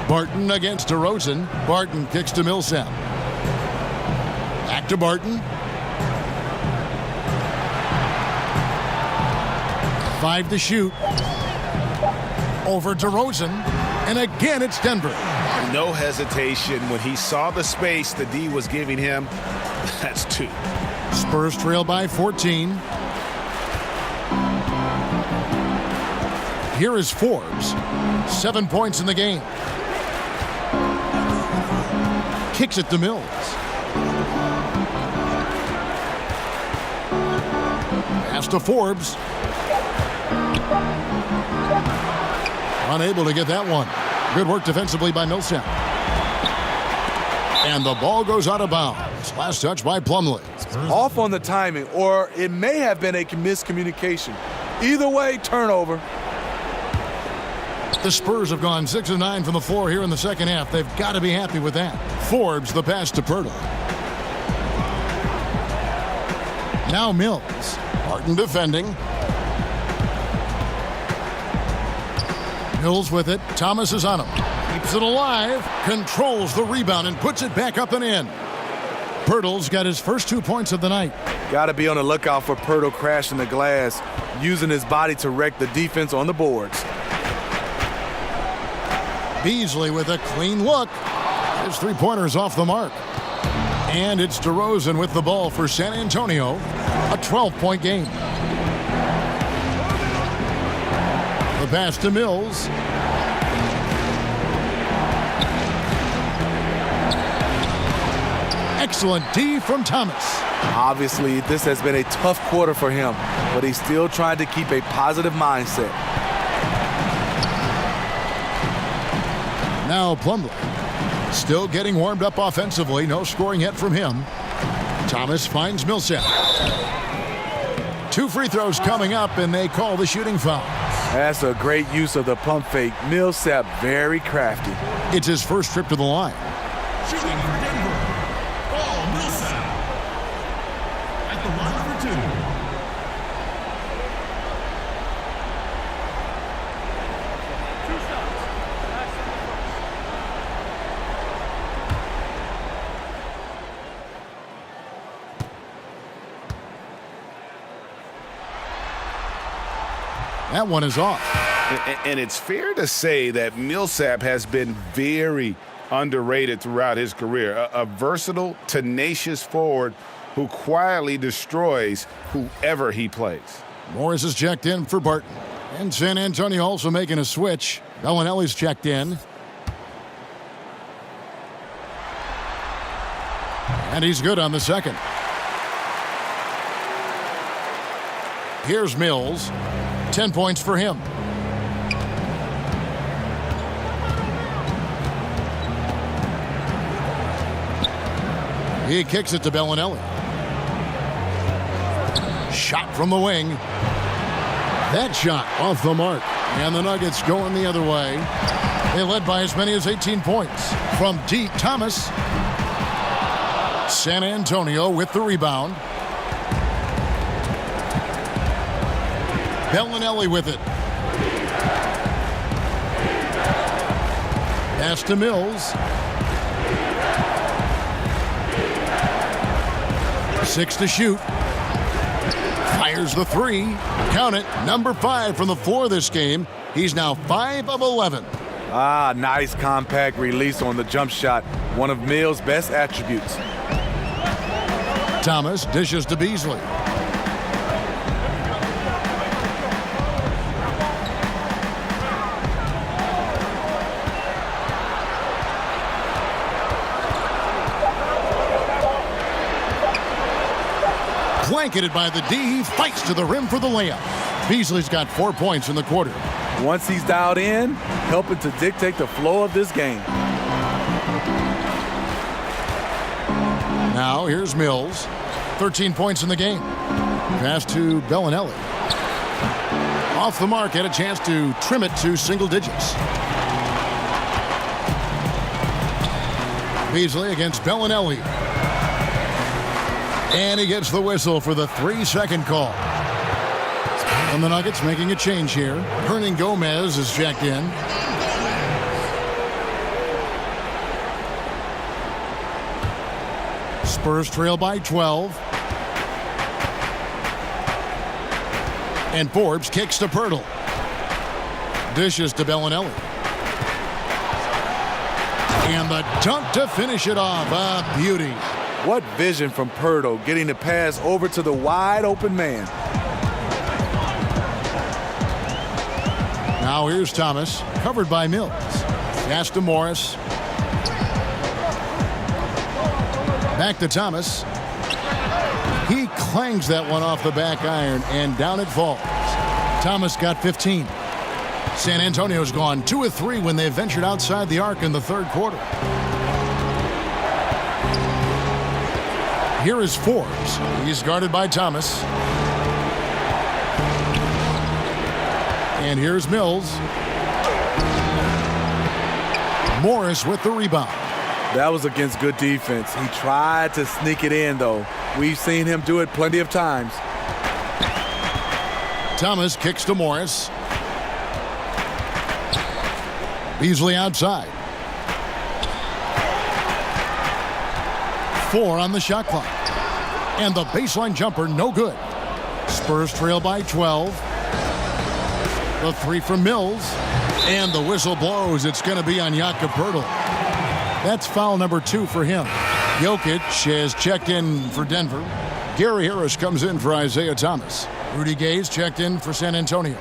Barton against DeRozan. Barton kicks to Millsap. Back to Barton. 5 to shoot. Over DeRozan. And again, it's Denver. No hesitation when he saw the space the D was giving him. That's 2. Spurs trail by 14. Here is Forbes. 7 points in the game. Kicks it to Mills. Pass to Forbes. Unable to get that one. Good work defensively by Millsap. And the ball goes out of bounds. Last touch by Plumlee. Off on the timing, or it may have been a miscommunication. Either way, turnover. The Spurs have gone 6 of 9 from the floor here in the second half. They've got to be happy with that. Forbes the pass to Pirtle. Now Mills. Barton defending. Mills with it. Thomas is on him. Keeps it alive. Controls the rebound and puts it back up and in. Pirtle's got his first 2 points of the night. Got to be on the lookout for Pirtle crashing the glass, using his body to wreck the defense on the boards. Beasley with a clean look. His three-pointer's off the mark. And it's DeRozan with the ball for San Antonio. A 12-point game. The pass to Mills. Excellent D from Thomas. Obviously, this has been a tough quarter for him, but he's still trying to keep a positive mindset. Now Plumlee. Still getting warmed up offensively. No scoring yet from him. Thomas finds Millsap. 2 free throws coming up, and they call the shooting foul. That's a great use of the pump fake. Millsap very crafty. It's his first trip to the line. Shooting for Denver. Ball Millsap. At the line for 2. That one is off. And it's fair to say that Millsap has been very underrated throughout his career. A versatile, tenacious forward who quietly destroys whoever he plays. Morris is checked in for Barton. And San Antonio also making a switch. Bellinelli's checked in. And he's good on the second. Here's Mills. 10 points for him. He kicks it to Bellinelli. Shot from the wing. That shot off the mark. And the Nuggets going the other way. They led by as many as 18 points. From deep, Thomas. San Antonio with the rebound. Bellinelli with it. Pass to Mills. 6 to shoot. Fires the 3. Count it. Number 5 from the floor this game. He's now 5 of 11. Nice compact release on the jump shot. One of Mills' best attributes. Thomas dishes to Beasley. Blanketed by the D, he fights to the rim for the layup. Beasley's got 4 points in the quarter. Once he's dialed in, helping to dictate the flow of this game. Now here's Mills. 13 points in the game. Pass to Bellinelli. Off the mark, had a chance to trim it to single digits. Beasley against Bellinelli. And he gets the whistle for the 3-second call. And the Nuggets making a change here. Hernan Gomez is checked in. Spurs trail by 12. And Forbes kicks to Pirtle. Dishes to Bellinelli. And the dunk to finish it off. A beauty. What vision from Pirtle, getting the pass over to the wide open man. Now here's Thomas, covered by Mills. Pass to Morris. Back to Thomas. He clangs that one off the back iron, and down it falls. Thomas got 15. San Antonio's gone 2 of 3 when they ventured outside the arc in the third quarter. Here is Forbes. He's guarded by Thomas. And here's Mills. Morris with the rebound. That was against good defense. He tried to sneak it in, though. We've seen him do it plenty of times. Thomas kicks to Morris. Beasley outside. 4 on the shot clock. And the baseline jumper, no good. Spurs trail by 12. The 3 from Mills. And the whistle blows. It's going to be on Jakob Pirtle. That's foul number 2 for him. Jokic has checked in for Denver. Gary Harris comes in for Isaiah Thomas. Rudy Gay's checked in for San Antonio.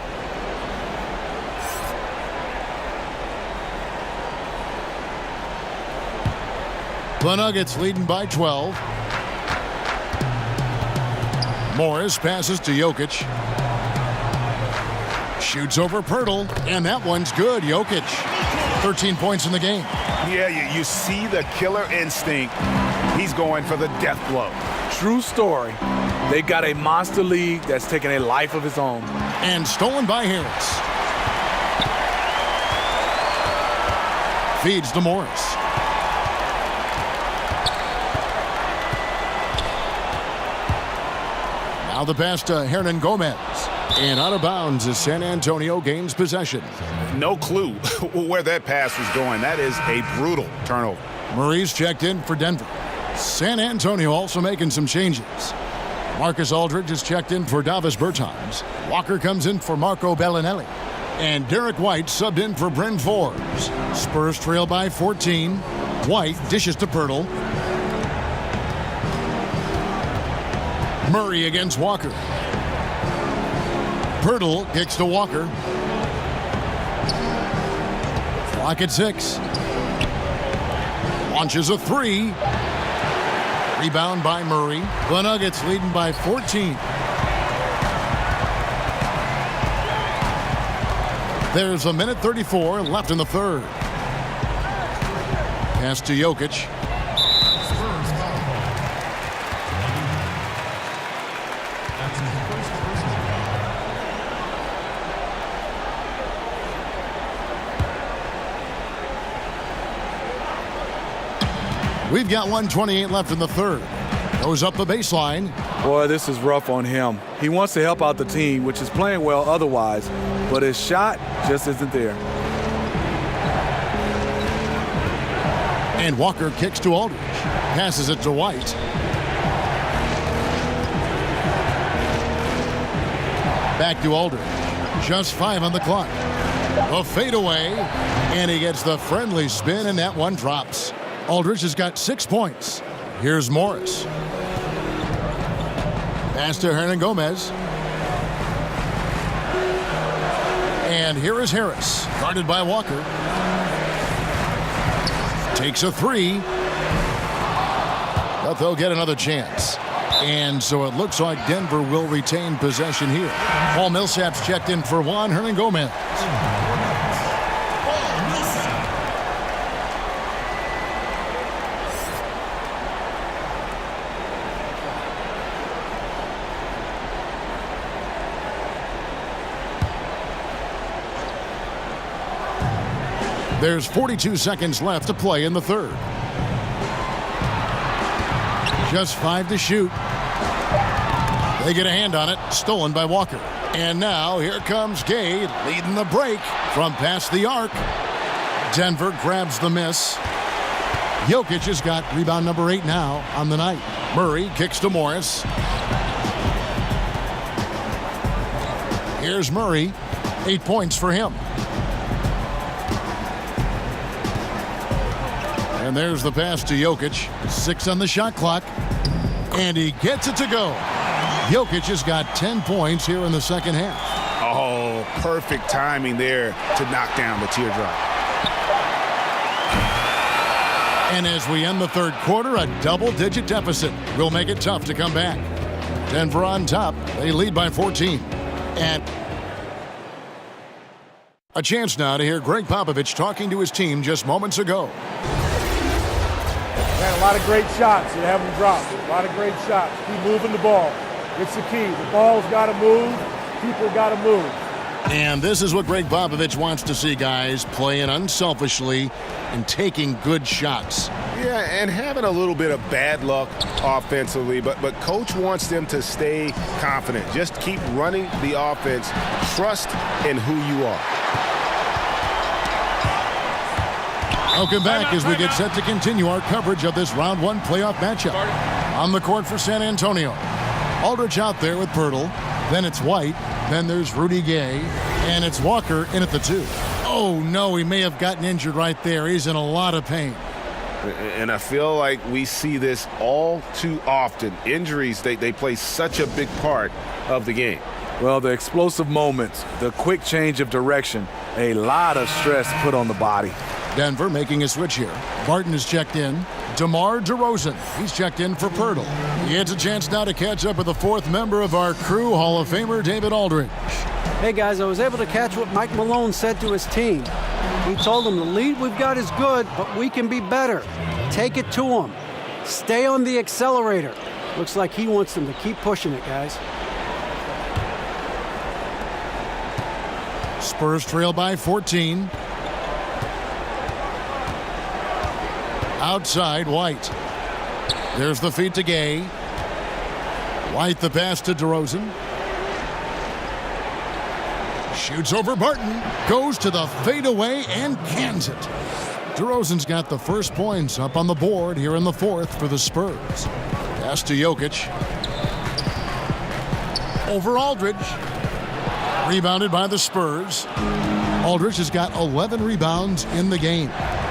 The Nuggets leading by 12. Morris passes to Jokic. Shoots over Pirtle, and that one's good. Jokic, 13 points in the game. Yeah, you see the killer instinct. He's going for the death blow. True story. They got a monster league that's taking a life of its own. And stolen by Harris. Feeds to Morris. Now the pass to Hernan Gomez. And out of bounds as San Antonio gains possession. No clue where that pass was going. That is a brutal turnover. Murray's checked in for Denver. San Antonio also making some changes. Marcus Aldridge is checked in for Davis Bertans. Walker comes in for Marco Bellinelli. And Derek White subbed in for Bryn Forbes. Spurs trail by 14. White dishes to Pirtle. Murray against Walker. Pirtle kicks to Walker. Clock at 6. Launches a 3. Rebound by Murray. The Nuggets leading by 14. There's 1:34 left in the third. Pass to Jokic. Spurs foul. That's his first personal foul. We've got 1:28 left in the third. Goes up the baseline. Boy, this is rough on him. He wants to help out the team, which is playing well otherwise, but his shot just isn't there. And Walker kicks to Aldridge. Passes it to White. Back to Aldridge. Just 5 on the clock. A fadeaway. And he gets the friendly spin, and that one drops. Aldridge has got 6 points. Here's Morris. Pass to Hernan Gomez. And here is Harris, guarded by Walker. Takes a 3. But they'll get another chance. And so it looks like Denver will retain possession here. Paul Millsap's checked in for Juan Hernan Gomez. There's 42 seconds left to play in the third. Just 5 to shoot. They get a hand on it. Stolen by Walker. And now here comes Gay leading the break from past the arc. Denver grabs the miss. Jokic has got rebound number 8 now on the night. Murray kicks to Morris. Here's Murray. 8 points for him. And there's the pass to Jokic. 6 on the shot clock. And he gets it to go. Jokic has got 10 points here in the second half. Oh, perfect timing there to knock down the teardrop. And as we end the third quarter, a double-digit deficit will make it tough to come back. Denver on top. They lead by 14. And a chance now to hear Greg Popovich talking to his team just moments ago. Man, a lot of great shots. You have them drop. A lot of great shots. Keep moving the ball. It's the key. The ball's got to move. People got to move. And this is what Greg Popovich wants to see, guys, playing unselfishly and taking good shots. Yeah, and having a little bit of bad luck offensively, but Coach wants them to stay confident. Just keep running the offense. Trust in who you are. Welcome back as we get set to continue our coverage of this round 1 playoff matchup. On the court for San Antonio. Aldridge out there with Pirtle. Then it's White. Then there's Rudy Gay. And it's Walker in at the 2. Oh, no, he may have gotten injured right there. He's in a lot of pain. And I feel like we see this all too often. Injuries, they play such a big part of the game. Well, the explosive moments, the quick change of direction, a lot of stress put on the body. Denver making a switch here. Barton is checked in. DeMar DeRozan, he's checked in for Pirtle. He gets a chance now to catch up with the fourth member of our crew, Hall of Famer David Aldridge. Hey guys, I was able to catch what Mike Malone said to his team. He told them the lead we've got is good, but we can be better. Take it to them. Stay on the accelerator. Looks like he wants them to keep pushing it, guys. Spurs trail by 14. Outside, White. There's the feed to Gay. White the pass to DeRozan. Shoots over Barton. Goes to the fadeaway and cans it. DeRozan's got the first points up on the board here in the fourth for the Spurs. Pass to Jokic. Over Aldridge. Rebounded by the Spurs. Aldridge has got 11 rebounds in the game.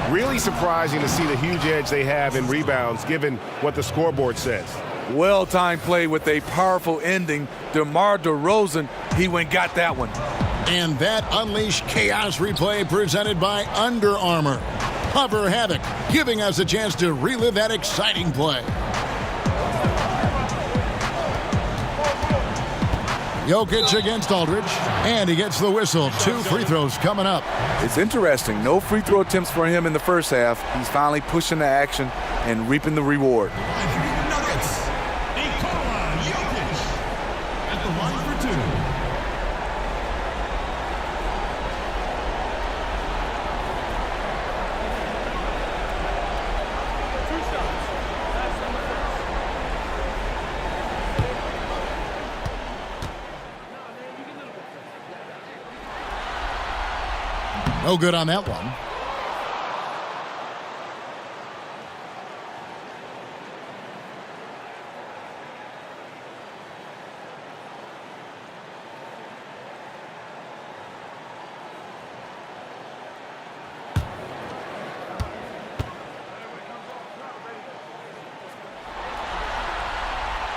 Really surprising to see the huge edge they have in rebounds given what the scoreboard says. Well-timed play with a powerful ending. DeMar DeRozan, he went and got that one. And that unleashed chaos replay presented by Under Armour. Hover Havoc, giving us a chance to relive that exciting play. Jokic against Aldridge, and he gets the whistle. 2 free throws coming up. It's interesting. No free throw attempts for him in the first half. He's finally pushing the action and reaping the reward. Nuggets, Nikola Yogesh at the line for 2. No good on that one.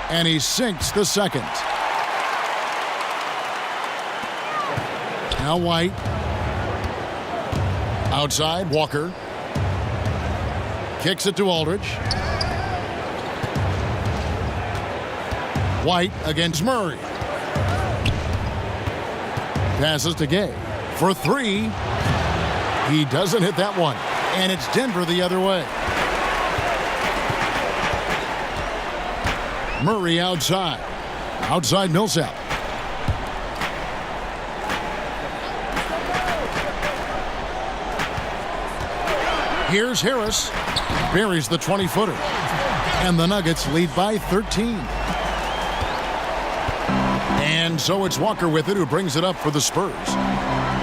And he sinks the second. Now White. Outside, Walker. Kicks it to Aldridge. White against Murray. Passes to Gay. For 3. He doesn't hit that one. And it's Denver the other way. Murray outside. Outside Millsap. Here's Harris. Buries the 20-footer. And the Nuggets lead by 13. And so it's Walker with it who brings it up for the Spurs.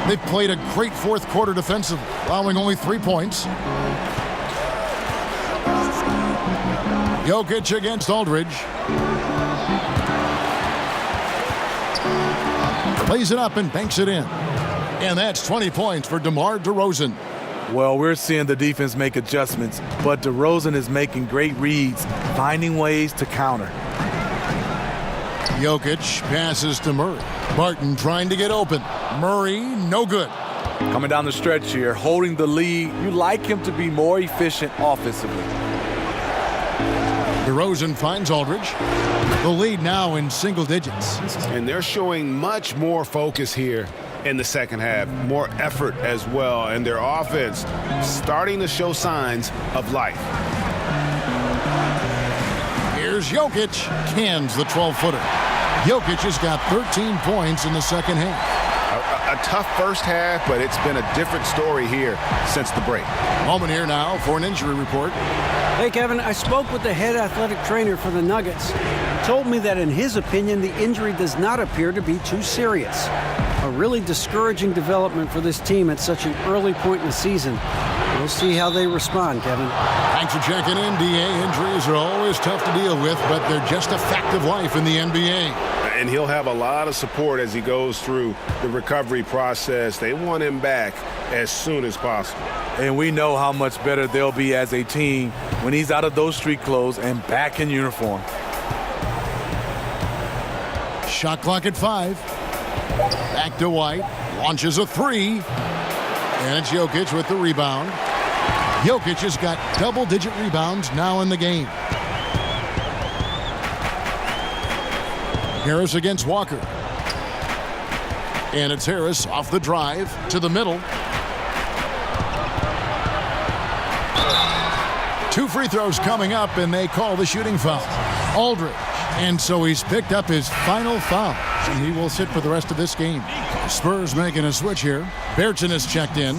They've played a great fourth quarter defensively, allowing only 3 points. Jokic against Aldridge. Plays it up and banks it in. And that's 20 points for DeMar DeRozan. Well, we're seeing the defense make adjustments, but DeRozan is making great reads, finding ways to counter. Jokic passes to Murray. Barton trying to get open. Murray, no good. Coming down the stretch here, holding the lead. You like him to be more efficient offensively. DeRozan finds Aldridge. The lead now in single digits. And they're showing much more focus here in the second half, more effort as well, and their offense starting to show signs of life. Here's Jokic, cans the 12-footer. Jokic has got 13 points in the second half. A tough first half, but it's been a different story here since the break. Moment here now for an injury report. Hey, Kevin, I spoke with the head athletic trainer for the Nuggets. He told me that in his opinion, the injury does not appear to be too serious. A really discouraging development for this team at such an early point in the season. We'll see how they respond, Kevin. Thanks for checking in, DA. Injuries are always tough to deal with, but they're just a fact of life in the NBA. and he'll have a lot of support as he goes through the recovery process. They want him back as soon as possible. And we know how much better they'll be as a team when he's out of those street clothes and back in uniform. Shot clock at 5. Back to White. Launches a 3. And it's Jokic with the rebound. Jokic has got double-digit rebounds now in the game. Harris against Walker. And it's Harris off the drive to the middle. 2 free throws coming up, and they call the shooting foul. Aldridge. And so he's picked up his final foul. He will sit for the rest of this game. Spurs making a switch here. Bertson has checked in.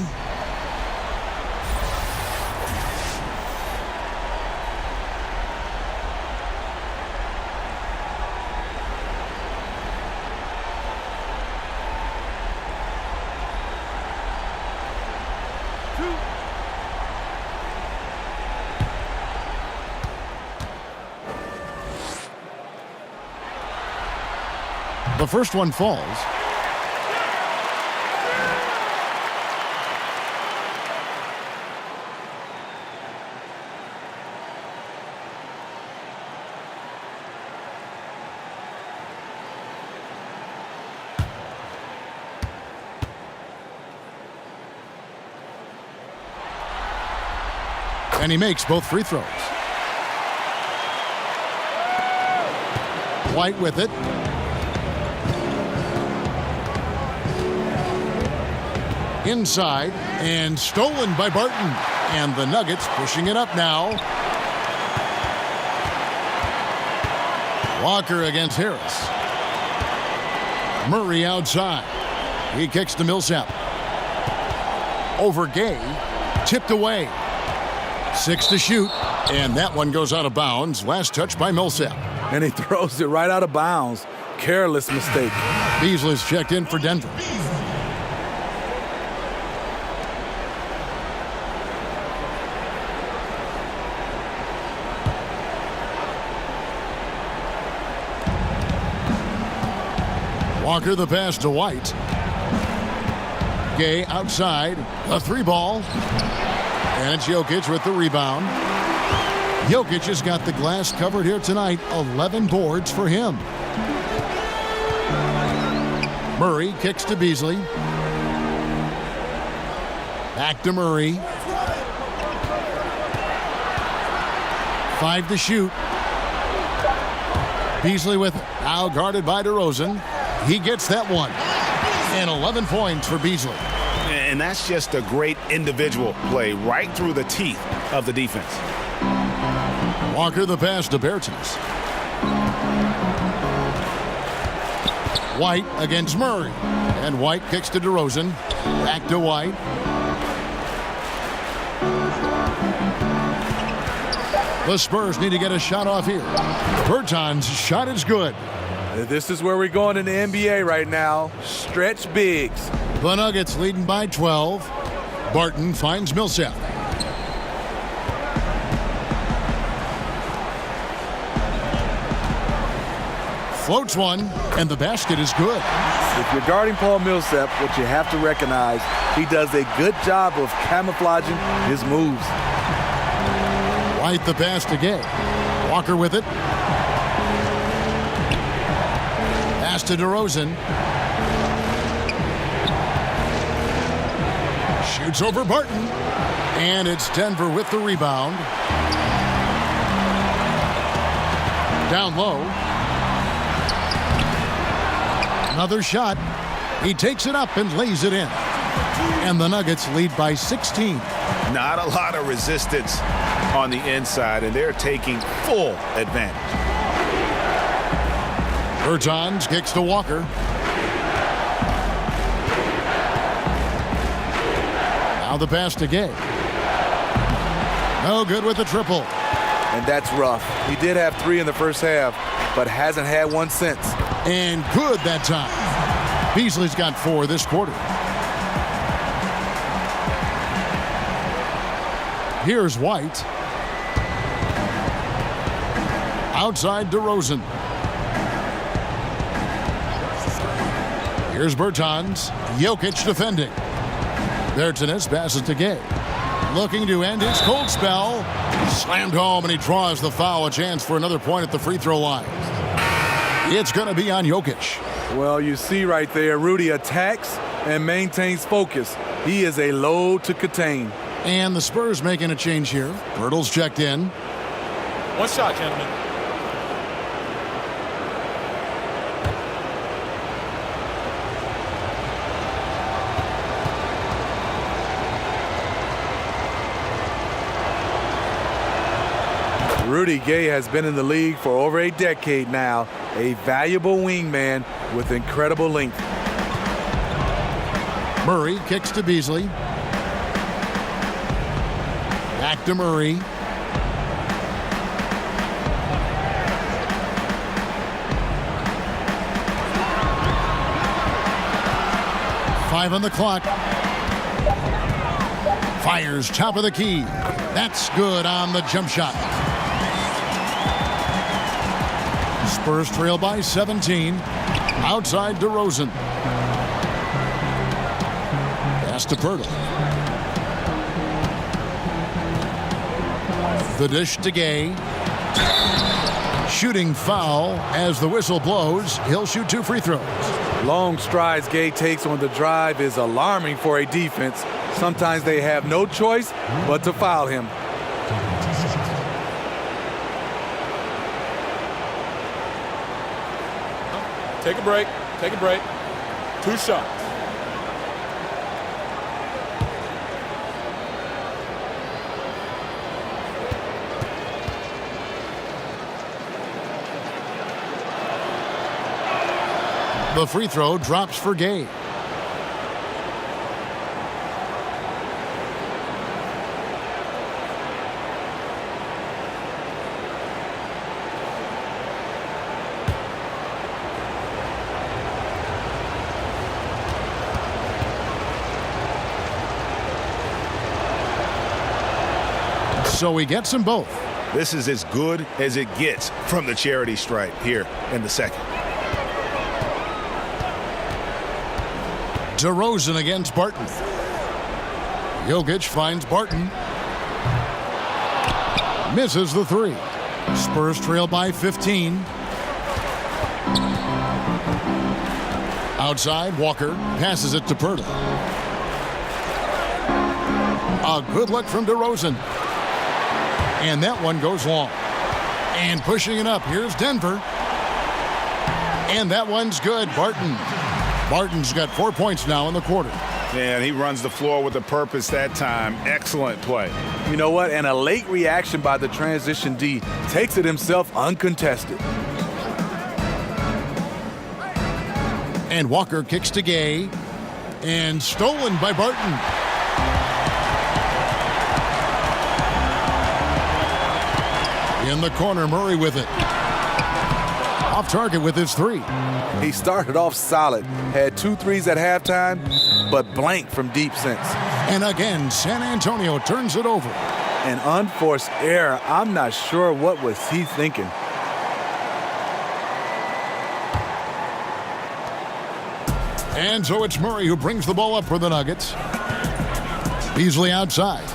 The first one falls. And he makes both free throws. White with it. Inside and stolen by Barton. And the Nuggets pushing it up now. Walker against Harris. Murray outside. He kicks to Millsap. Over Gay. Tipped away. 6 to shoot. And that one goes out of bounds. Last touch by Millsap. And he throws it right out of bounds. Careless mistake. Beasley's checked in for Denver. Walker the pass to White. Gay outside. A 3-ball. And it's Jokic with the rebound. Jokic has got the glass covered here tonight. 11 boards for him. Murray kicks to Beasley. Back to Murray. 5 to shoot. Beasley with it. Now guarded by DeRozan. He gets that one. And 11 points for Beasley. And that's just a great individual play right through the teeth of the defense. Walker the pass to Bertans. White against Murray. And White kicks to DeRozan. Back to White. The Spurs need to get a shot off here. Bertans' shot is good. This is where we're going in the NBA right now. Stretch bigs. The Nuggets leading by 12. Barton finds Millsap. Floats one, and the basket is good. If you're guarding Paul Millsap, what you have to recognize, he does a good job of camouflaging his moves. White the pass to Gay. Walker with it. Pass to DeRozan. Shoots over Barton. And it's Denver with the rebound. Down low. Another shot. He takes it up and lays it in. And the Nuggets lead by 16. Not a lot of resistance on the inside, and they're taking full advantage. Bertans kicks to Walker. Now the pass to Gay. No good with the triple. And that's rough. He did have 3 in the first half, but hasn't had one since. And good that time. Beasley's got 4 this quarter. Here's White. Outside DeRozan. Here's Bertans. Jokic defending. Bertans passes to Gay. Looking to end his cold spell. Slammed home, and he draws the foul. A chance for another point at the free throw line. It's going to be on Jokic. Well, you see right there, Rudy attacks and maintains focus. He is a load to contain. And the Spurs making a change here. Pirtle's checked in. One shot, gentlemen. Rudy Gay has been in the league for over a decade now, a valuable wingman with incredible length. Murray kicks to Beasley. Back to Murray. Five on the clock. Fires top of the key. That's good on the jump shot. Spurs trail by 17. Outside DeRozan. Pass to Pirtle. The dish to Gay. Shooting foul as the whistle blows. He'll shoot 2 free throws. Long strides Gay takes on the drive is alarming for a defense. Sometimes they have no choice but to foul him. Take a break. Take a break. 2 shots. The free throw drops for Gay. So he gets them both. This is as good as it gets from the charity stripe here in the second. DeRozan against Barton. Jokic finds Barton. Misses the 3. Spurs trail by 15. Outside, Walker passes it to Pirtle. A good look from DeRozan. And that one goes long. And pushing it up, here's Denver. And that one's good. Barton's got 4 points now in the quarter. And he runs the floor with a purpose that time. Excellent play. You know what? And a late reaction by the transition D takes it himself uncontested. And Walker kicks to Gay. And stolen by Barton. In the corner, Murray with it. Off target with his 3. He started off solid, had 2 threes at halftime, but blank from deep since. And again, San Antonio turns it over. An unforced error. I'm not sure what was he thinking. And so it's Murray who brings the ball up for the Nuggets. Beasley outside.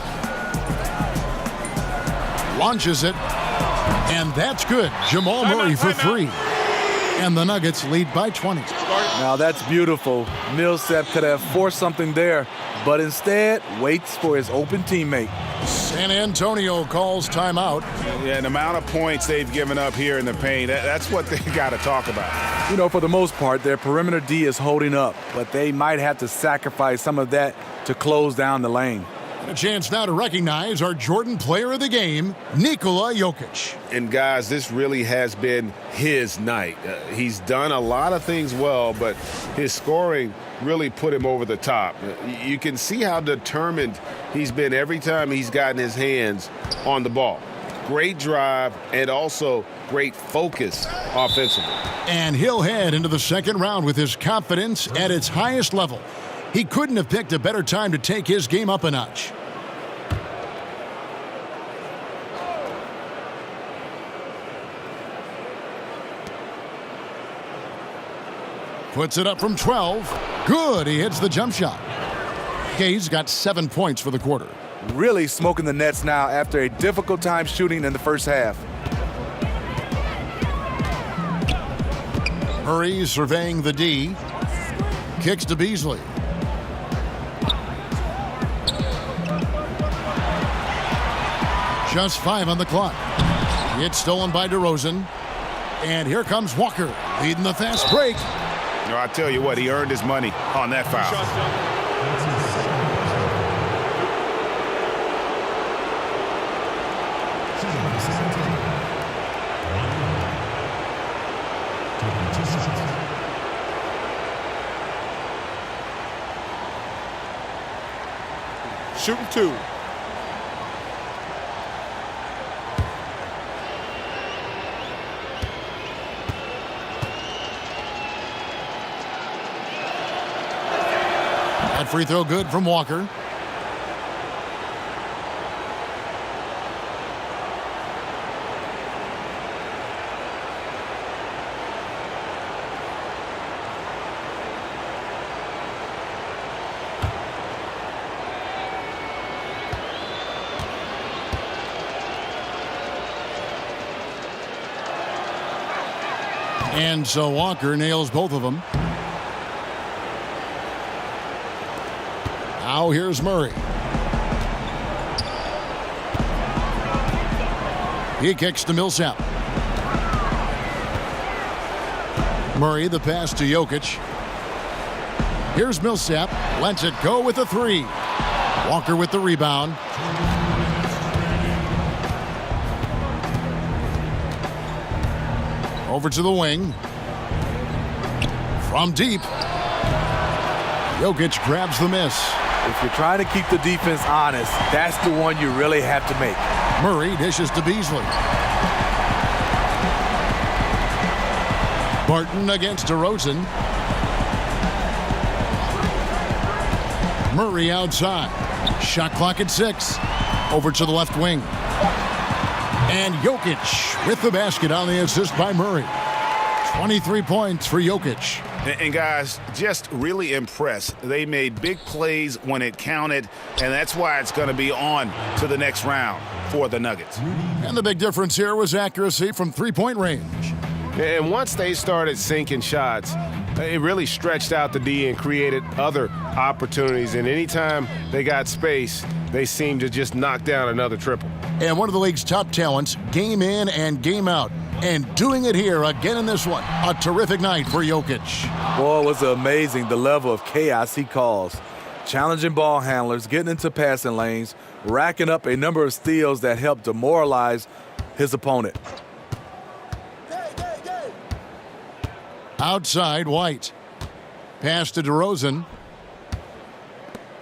Launches it. And that's good. Jamal Murray for 3. And the Nuggets lead by 20. Now that's beautiful. Millsap could have forced something there, but instead waits for his open teammate. San Antonio calls timeout. Yeah, the amount of points they've given up here in the paint, that's what they got to talk about. You know, for the most part, their perimeter D is holding up, but they might have to sacrifice some of that to close down the lane. A chance now to recognize our Jordan Player of the Game, Nikola Yogesh. And guys, this really has been his night. He's done a lot of things well, but his scoring really put him over the top. You can see how determined he's been every time he's gotten his hands on the ball. Great drive and also great focus offensively. And he'll head into the second round with his confidence at its highest level. He couldn't have picked a better time to take his game up a notch. Puts it up from 12. Good. He hits the jump shot. Gay's got 7 points for the quarter. Really smoking the Nets now after a difficult time shooting in the first half. Murray surveying the D. Kicks to Beasley. Just 5 on the clock. It's stolen by DeRozan. And here comes Walker, leading the fast break. You know, I tell you what, he earned his money on that foul. Shooting 2. That free throw good from Walker. And so Walker nails both of them. Now here's Murray. He kicks to Millsap. Murray the pass to Jokic. Here's Millsap. Lets it go with a 3. Walker with the rebound. Over to the wing. From deep. Jokic grabs the miss. If you're trying to keep the defense honest, that's the one you really have to make. Murray dishes to Beasley. Barton against DeRozan. Murray outside. Shot clock at 6. Over to the left wing. And Jokic with the basket on the assist by Murray. 23 points for Jokic. And guys, just really impressed. They made big plays when it counted, and that's why it's going to be on to the next round for the Nuggets. And the big difference here was accuracy from three-point range. And once they started sinking shots, it really stretched out the D and created other opportunities. And anytime they got space, they seemed to just knock down another triple. And one of the league's top talents, game in and game out. And doing it here again in this one. A terrific night for Jokic. Boy, it was amazing the level of chaos he caused. Challenging ball handlers, getting into passing lanes, racking up a number of steals that helped demoralize his opponent. Outside, White. Pass to DeRozan.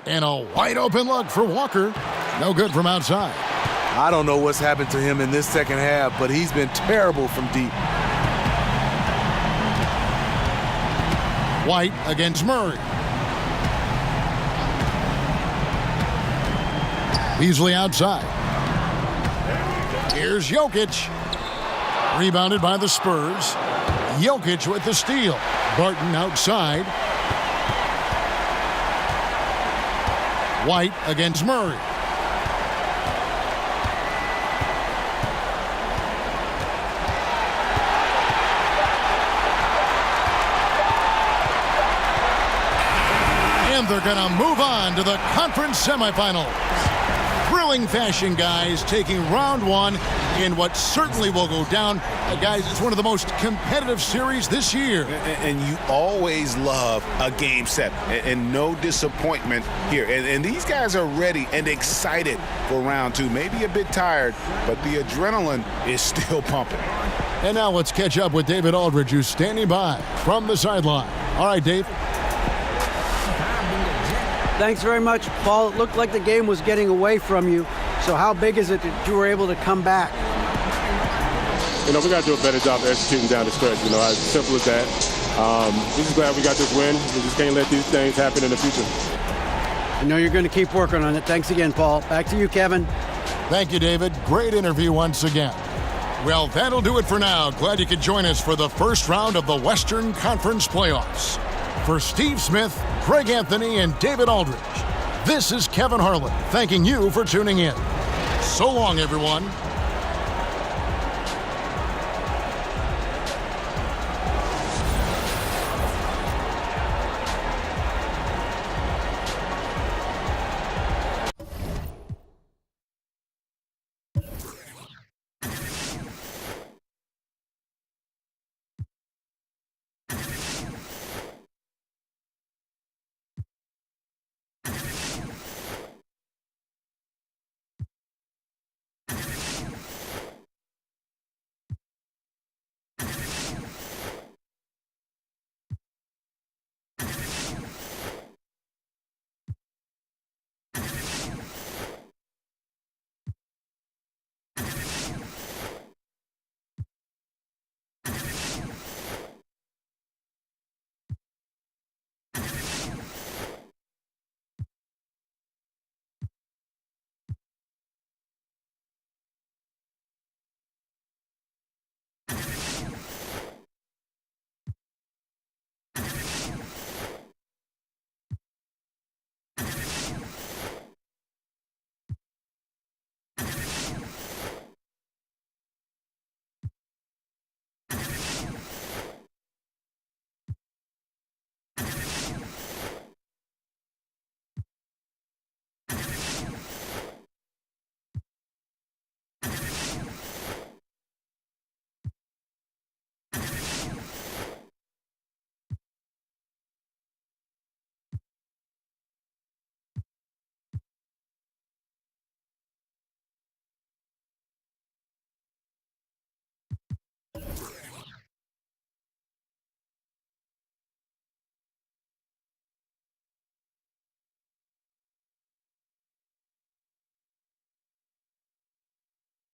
And a wide open look for Walker. No good from outside. I don't know what's happened to him in this second half, but he's been terrible from deep. White against Murray. Beasley outside. Here's Jokic. Rebounded by the Spurs. Jokic with the steal. Barton outside. White against Murray. And they're going to move on to the conference semifinals. Thrilling fashion, guys, taking round 1 in what certainly will go down. Guys, it's one of the most competitive series this year. And you always love a game 7, and no disappointment here. And these guys are ready and excited for round 2. Maybe a bit tired, but the adrenaline is still pumping. And now let's catch up with David Aldridge, who's standing by from the sideline. All right, Dave. Thanks very much, Paul. It looked like the game was getting away from you. So how big is it that you were able to come back? We got to do a better job of executing down the stretch. As simple as that. We're just glad we got this win. We just can't let these things happen in the future. I know you're going to keep working on it. Thanks again, Paul. Back to you, Kevin. Thank you, David. Great interview once again. Well, that'll do it for now. Glad you could join us for the first round of the Western Conference playoffs. For Steve Smith, Greg Anthony, and David Aldridge, this is Kevin Harlan thanking you for tuning in. So long, everyone.